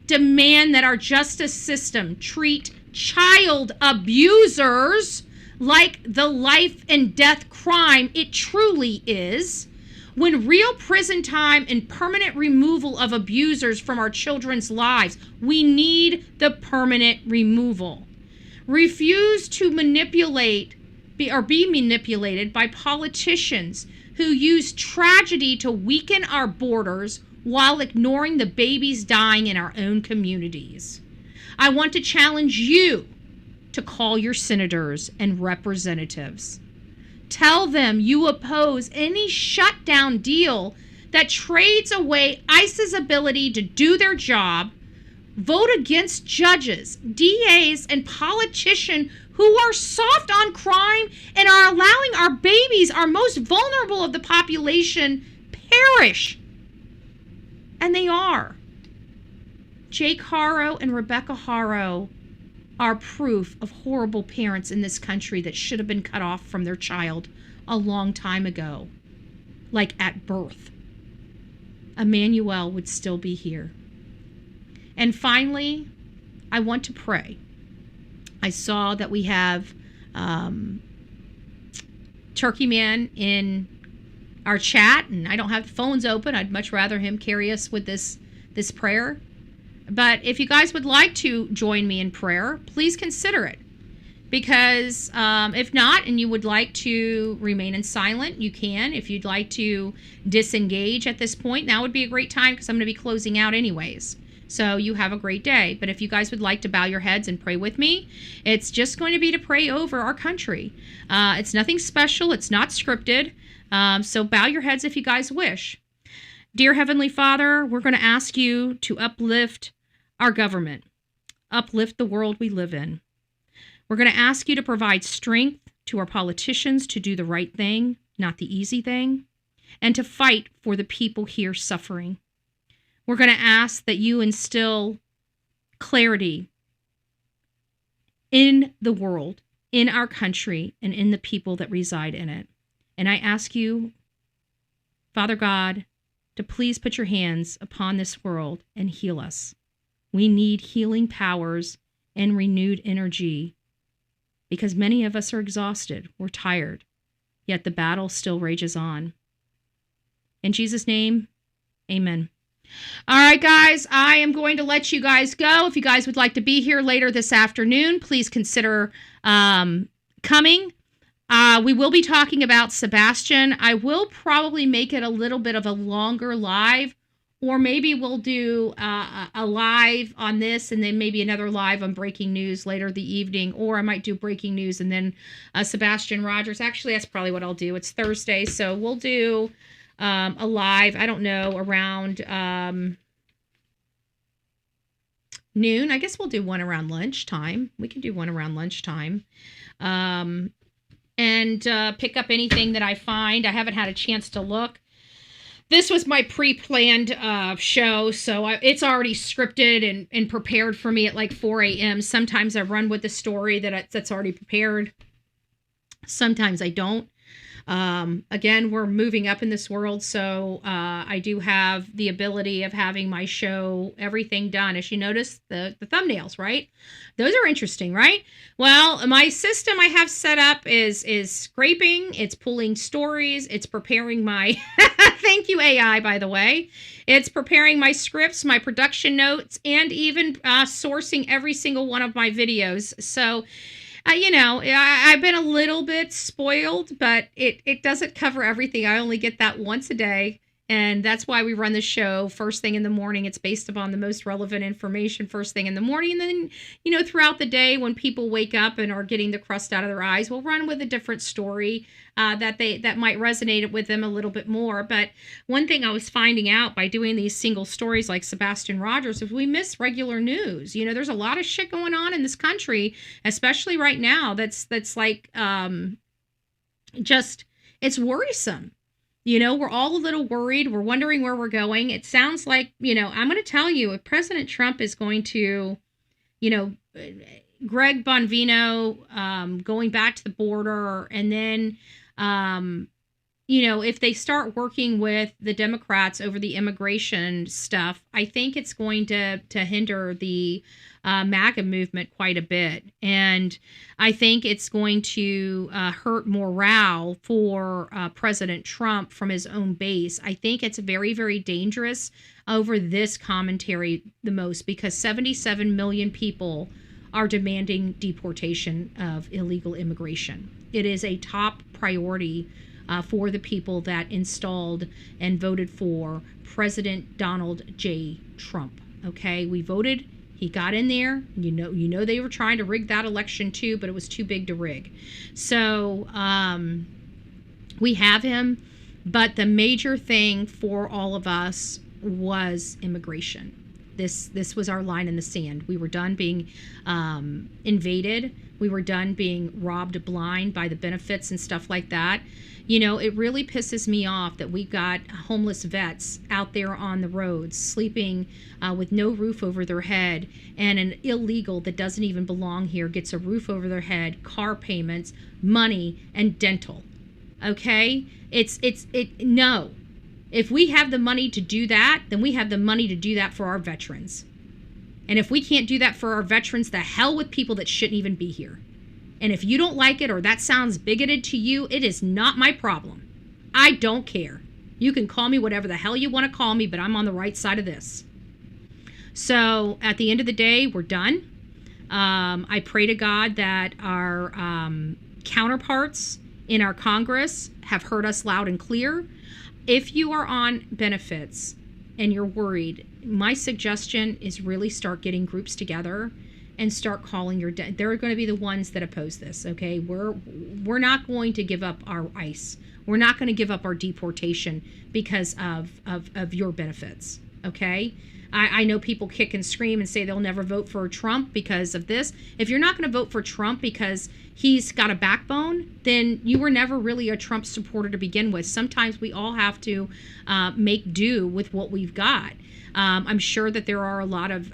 Demand that our justice system treat child abusers like the life and death crime it truly is, when real prison time and permanent removal of abusers from our children's lives. We need the permanent removal. Refuse to be manipulated by politicians who use tragedy to weaken our borders while ignoring the babies dying in our own communities. I want to challenge you to call your senators and representatives. Tell them you oppose any shutdown deal that trades away ICE's ability to do their job. Vote against judges, DAs, and politicians who are soft on crime and are allowing our babies, our most vulnerable of the population, perish. And they are. Jake Haro and Rebecca Haro are proof of horrible parents in this country that should have been cut off from their child a long time ago, like at birth. Emmanuel would still be here. And finally, I want to pray. I saw that we have Turkey Man in our chat, and I don't have the phones open. I'd much rather him carry us with this prayer. But if you guys would like to join me in prayer, please consider it. Because if not, and you would like to remain in silent, you can. If you'd like to disengage at this point, now would be a great time because I'm going to be closing out anyways. So you have a great day. But if you guys would like to bow your heads and pray with me, it's just going to be to pray over our country. It's nothing special. It's not scripted. So bow your heads if you guys wish. Dear Heavenly Father, we're going to ask you to uplift our government, uplift the world we live in. We're going to ask you to provide strength to our politicians to do the right thing, not the easy thing, and to fight for the people here suffering. We're going to ask that you instill clarity in the world, in our country, and in the people that reside in it. And I ask you, Father God, to please put your hands upon this world and heal us. We need healing powers and renewed energy because many of us are exhausted. We're tired, yet the battle still rages on. In Jesus' name, amen. All right, guys, I am going to let you guys go. If you guys would like to be here later this afternoon, please consider coming. We will be talking about Sebastian. I will probably make it a little bit of a longer live, or maybe we'll do a live on this and then maybe another live on breaking news later the evening, or I might do breaking news and then Sebastian Rogers. Actually, that's probably what I'll do. It's Thursday, so we'll do a live, I don't know, around noon. I guess we'll do one around lunchtime. We can do one around lunchtime. And pick up anything that I find. I haven't had a chance to look. This was my pre-planned show, so it's already scripted and prepared for me at like 4 a.m. Sometimes I run with the story that's already prepared. Sometimes I don't. Again, we're moving up in this world, so I do have the ability of having my show, everything done. As you notice, the thumbnails, right? Those are interesting, right? Well, my system I have set up is scraping, it's pulling stories, it's preparing my, thank you AI, by the way. It's preparing my scripts, my production notes, and even sourcing every single one of my videos. So, I've been a little bit spoiled, but it doesn't cover everything. I only get that once a day, And that's why we run the show first thing in the morning. It's based upon the most relevant information first thing in the morning. And then, throughout the day when people wake up and are getting the crust out of their eyes, we'll run with a different story that might resonate with them a little bit more. But one thing I was finding out by doing these single stories like Sebastian Rogers is we miss regular news. There's a lot of shit going on in this country, especially right now. That's like it's worrisome. We're all a little worried. We're wondering where we're going. It sounds like, I'm going to tell you, if President Trump is going to, Greg Bonvino going back to the border, and then, if they start working with the Democrats over the immigration stuff, I think it's going to hinder the MAGA movement quite a bit. And I think it's going to hurt morale for President Trump from his own base. I think it's very, very dangerous over this commentary the most, because 77 million people are demanding deportation of illegal immigration. It is a top priority for the people that installed and voted for President Donald J. Trump. Okay, we voted. He got in there. You know they were trying to rig that election too, but it was too big to rig. So we have him, but the major thing for all of us was immigration. This was our line in the sand. We were done being invaded. We were done being robbed blind by the benefits and stuff like that. It really pisses me off that we've got homeless vets out there on the roads sleeping with no roof over their head, and an illegal that doesn't even belong here gets a roof over their head, car payments, money, and dental. Okay? No. If we have the money to do that, then we have the money to do that for our veterans. And if we can't do that for our veterans, the hell with people that shouldn't even be here. And if you don't like it or that sounds bigoted to you, it is not my problem. I don't care. You can call me whatever the hell you want to call me, but I'm on the right side of this. So at the end of the day, we're done. I pray to God that our counterparts in our Congress have heard us loud and clear. If you are on benefits and you're worried, my suggestion is really start getting groups together and start calling your they're going to be the ones that oppose this. Okay, we're not going to give up our ICE. We're not going to give up our deportation because of your benefits. Okay, I know people kick and scream and say they'll never vote for Trump because of this. If you're not going to vote for Trump because he's got a backbone, then you were never really a Trump supporter to begin with. Sometimes we all have to make do with what we've got. I'm sure that there are a lot of,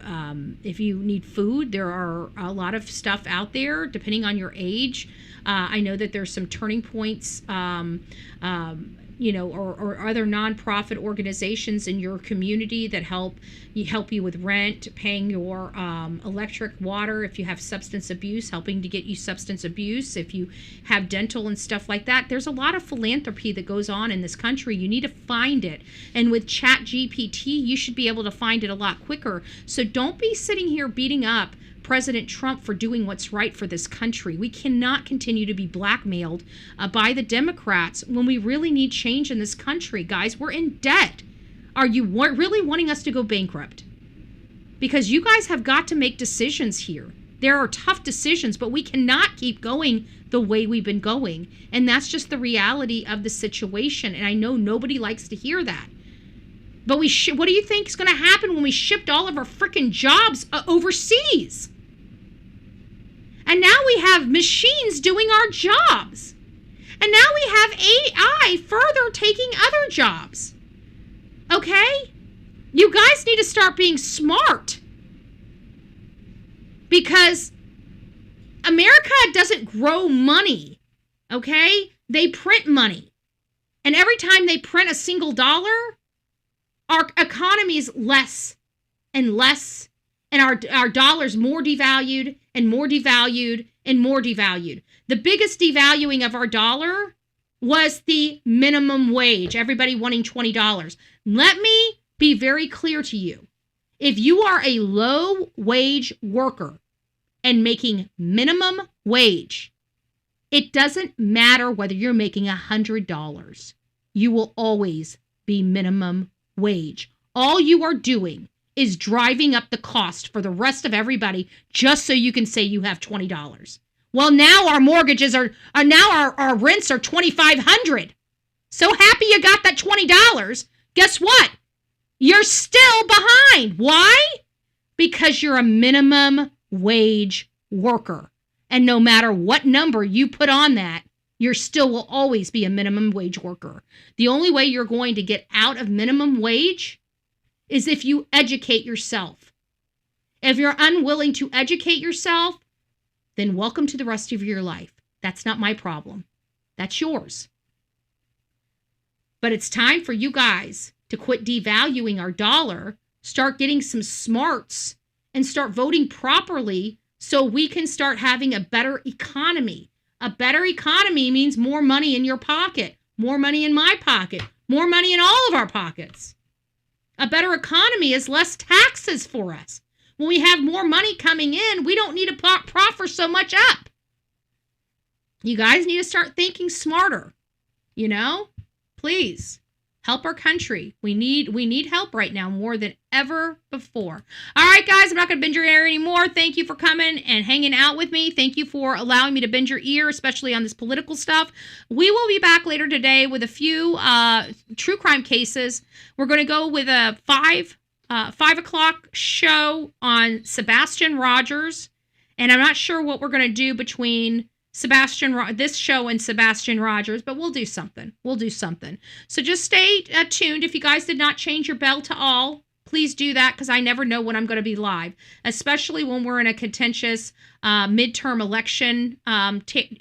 if you need food, there are a lot of stuff out there, depending on your age. I know that there's some Turning Points, or other nonprofit organizations in your community that help you with rent, paying your electric, water. If you have substance abuse, helping to get you substance abuse. If you have dental and stuff like that, there's a lot of philanthropy that goes on in this country. You need to find it. And with ChatGPT, you should be able to find it a lot quicker. So don't be sitting here beating up President Trump for doing what's right for this country. We cannot continue to be blackmailed by the Democrats when we really need change in this country. Guys, we're in debt. Are you really wanting us to go bankrupt? Because you guys have got to make decisions here. There are tough decisions, but we cannot keep going the way we've been going. And that's just the reality of the situation. And I know nobody likes to hear that. But what do you think is going to happen when we shipped all of our freaking jobs overseas? And now we have machines doing our jobs. And now we have AI further taking other jobs. Okay? You guys need to start being smart. Because America doesn't grow money. Okay? They print money. And every time they print a single dollar, our economy is less and less, and our dollar's more devalued and more devalued and more devalued. The biggest devaluing of our dollar was the minimum wage, everybody wanting $20. Let me be very clear to you. If you are a low wage worker and making minimum wage, it doesn't matter whether you're making $100. You will always be minimum wage. All you are doing is driving up the cost for the rest of everybody just so you can say you have $20. Well, now our mortgages are now our rents are $2,500. So happy you got that $20. Guess what? You're still behind. Why? Because you're a minimum wage worker. And no matter what number you put on that, you still will always be a minimum wage worker. The only way you're going to get out of minimum wage is if you educate yourself. If you're unwilling to educate yourself, then welcome to the rest of your life. That's not my problem. That's yours. But it's time for you guys to quit devaluing our dollar, start getting some smarts, and start voting properly so we can start having a better economy. A better economy means more money in your pocket, more money in my pocket, more money in all of our pockets. A better economy is less taxes for us. When we have more money coming in, we don't need to proffer so much up. You guys need to start thinking smarter. You know, please help our country. We need help right now more than ever before. All right, guys, I'm not going to bend your ear anymore. Thank you for coming and hanging out with me. Thank you for allowing me to bend your ear, especially on this political stuff. We will be back later today with a few true crime cases. We're going to go with a 5 o'clock show on Sebastian Rogers, and I'm not sure what we're going to do between this show and Sebastian Rogers, but we'll do something. So just stay tuned. If you guys did not change your bell to all, please do that, because I never know when I'm going to be live, especially when we're in a contentious midterm election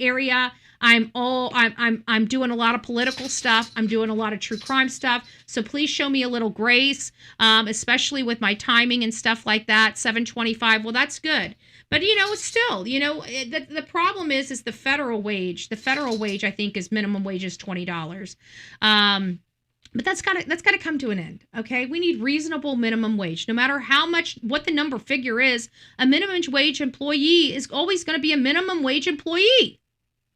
area. I'm doing a lot of political stuff. I'm doing a lot of true crime stuff. So please show me a little grace, especially with my timing and stuff like that. 7:25. Well, that's good. But, still, the problem is the federal wage. The federal wage, I think, is minimum wage is $20. But that's gotta come to an end. Okay. We need reasonable minimum wage. No matter what the number figure is, a minimum wage employee is always going to be a minimum wage employee.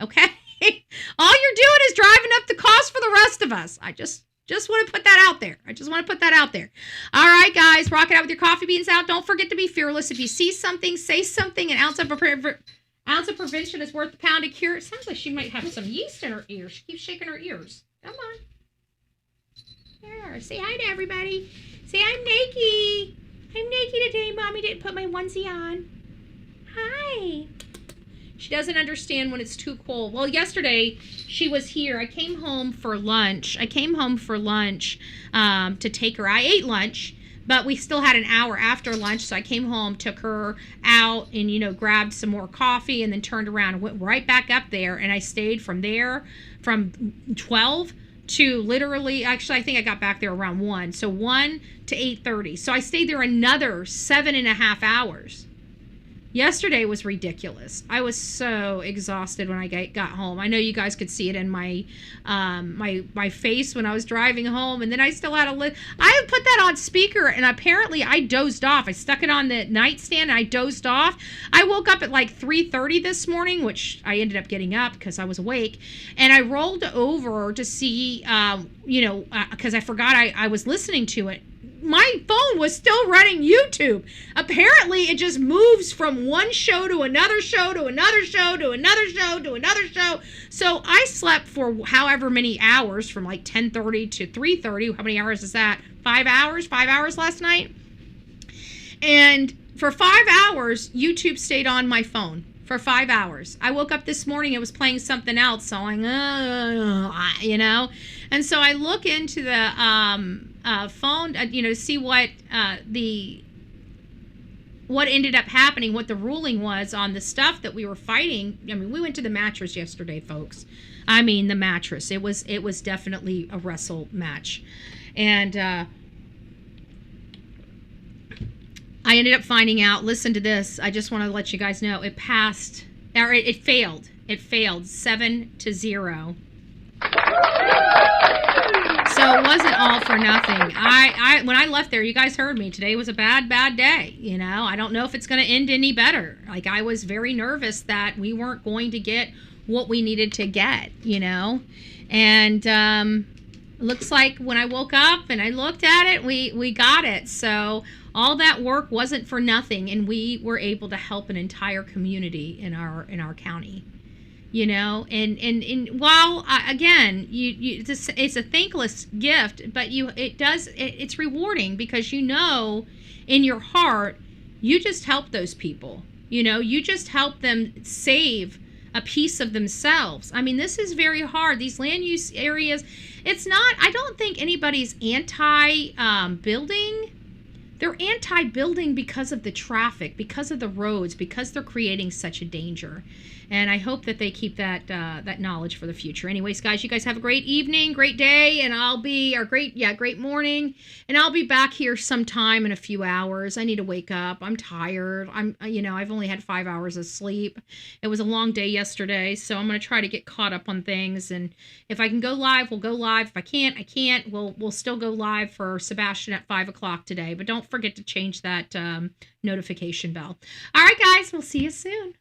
Okay. All you're doing is driving up the cost for the rest of us. I just want to put that out there. All right, guys, rock it out with your coffee beans out. Don't forget to be fearless. If you see something, say something. An ounce of prevention is worth a pound of cure. It sounds like she might have some yeast in her ears. She keeps shaking her ears. Come on. There. Say hi to everybody. Say, I'm naked. I'm naked today. Mommy didn't put my onesie on. Hi. She doesn't understand when it's too cold. Well, yesterday she was here. I came home for lunch to take her. I ate lunch, but we still had an hour after lunch. So I came home, took her out and, grabbed some more coffee and then turned around and went right back up there. And I stayed from there from 12 to literally, actually, I think I got back there around 1. So 1 to 8:30. So I stayed there another 7.5 hours. Yesterday was ridiculous. I was so exhausted when I got home. I know you guys could see it in my my face when I was driving home, and then I still had I put that on speaker, and apparently I dozed off. I stuck it on the nightstand, and I dozed off. I woke up at like 3:30 this morning, which I ended up getting up because I was awake, and I rolled over to see, because I forgot I was listening to it. My phone was still running YouTube. Apparently, it just moves from one show to another show to another show to another show to another show. So I slept for however many hours, from like 10:30 to 3:30. How many hours is that? 5 hours? 5 hours last night? And for 5 hours, YouTube stayed on my phone. For 5 hours. I woke up this morning, it was playing something else, so I'm And so I look into the phone, to see what what ended up happening, what the ruling was on the stuff that we were fighting. I mean, we went to the mattress yesterday, folks. I mean, the mattress. It was definitely a wrestle match. And I ended up finding out, listen to this, I just want to let you guys know, it failed. It failed 7-0. So it wasn't all for nothing. When I left there, you guys heard me, today was a bad day. I don't know if it's going to end any better. Like, I was very nervous that we weren't going to get what we needed to get, And looks like when I woke up and I looked at it, we got it. So all that work wasn't for nothing, and we were able to help an entire community in our county. You know, and while again, it's a thankless gift, but it's rewarding because you know in your heart you just help those people. You know, you just help them save a piece of themselves. I mean, this is very hard. These land use areas, it's not, I don't think anybody's anti-building. They're anti-building because of the traffic, because of the roads, because they're creating such a danger. And I hope that they keep that knowledge for the future. Anyways, guys, you guys have a great evening, great day, and great morning. And I'll be back here sometime in a few hours. I need to wake up. I'm tired. I've only had 5 hours of sleep. It was a long day yesterday, so I'm going to try to get caught up on things. And if I can go live, we'll go live. If I can't, I can't. We'll still go live for Sebastian at 5 o'clock today. But don't forget to change that notification bell. All right, guys, we'll see you soon.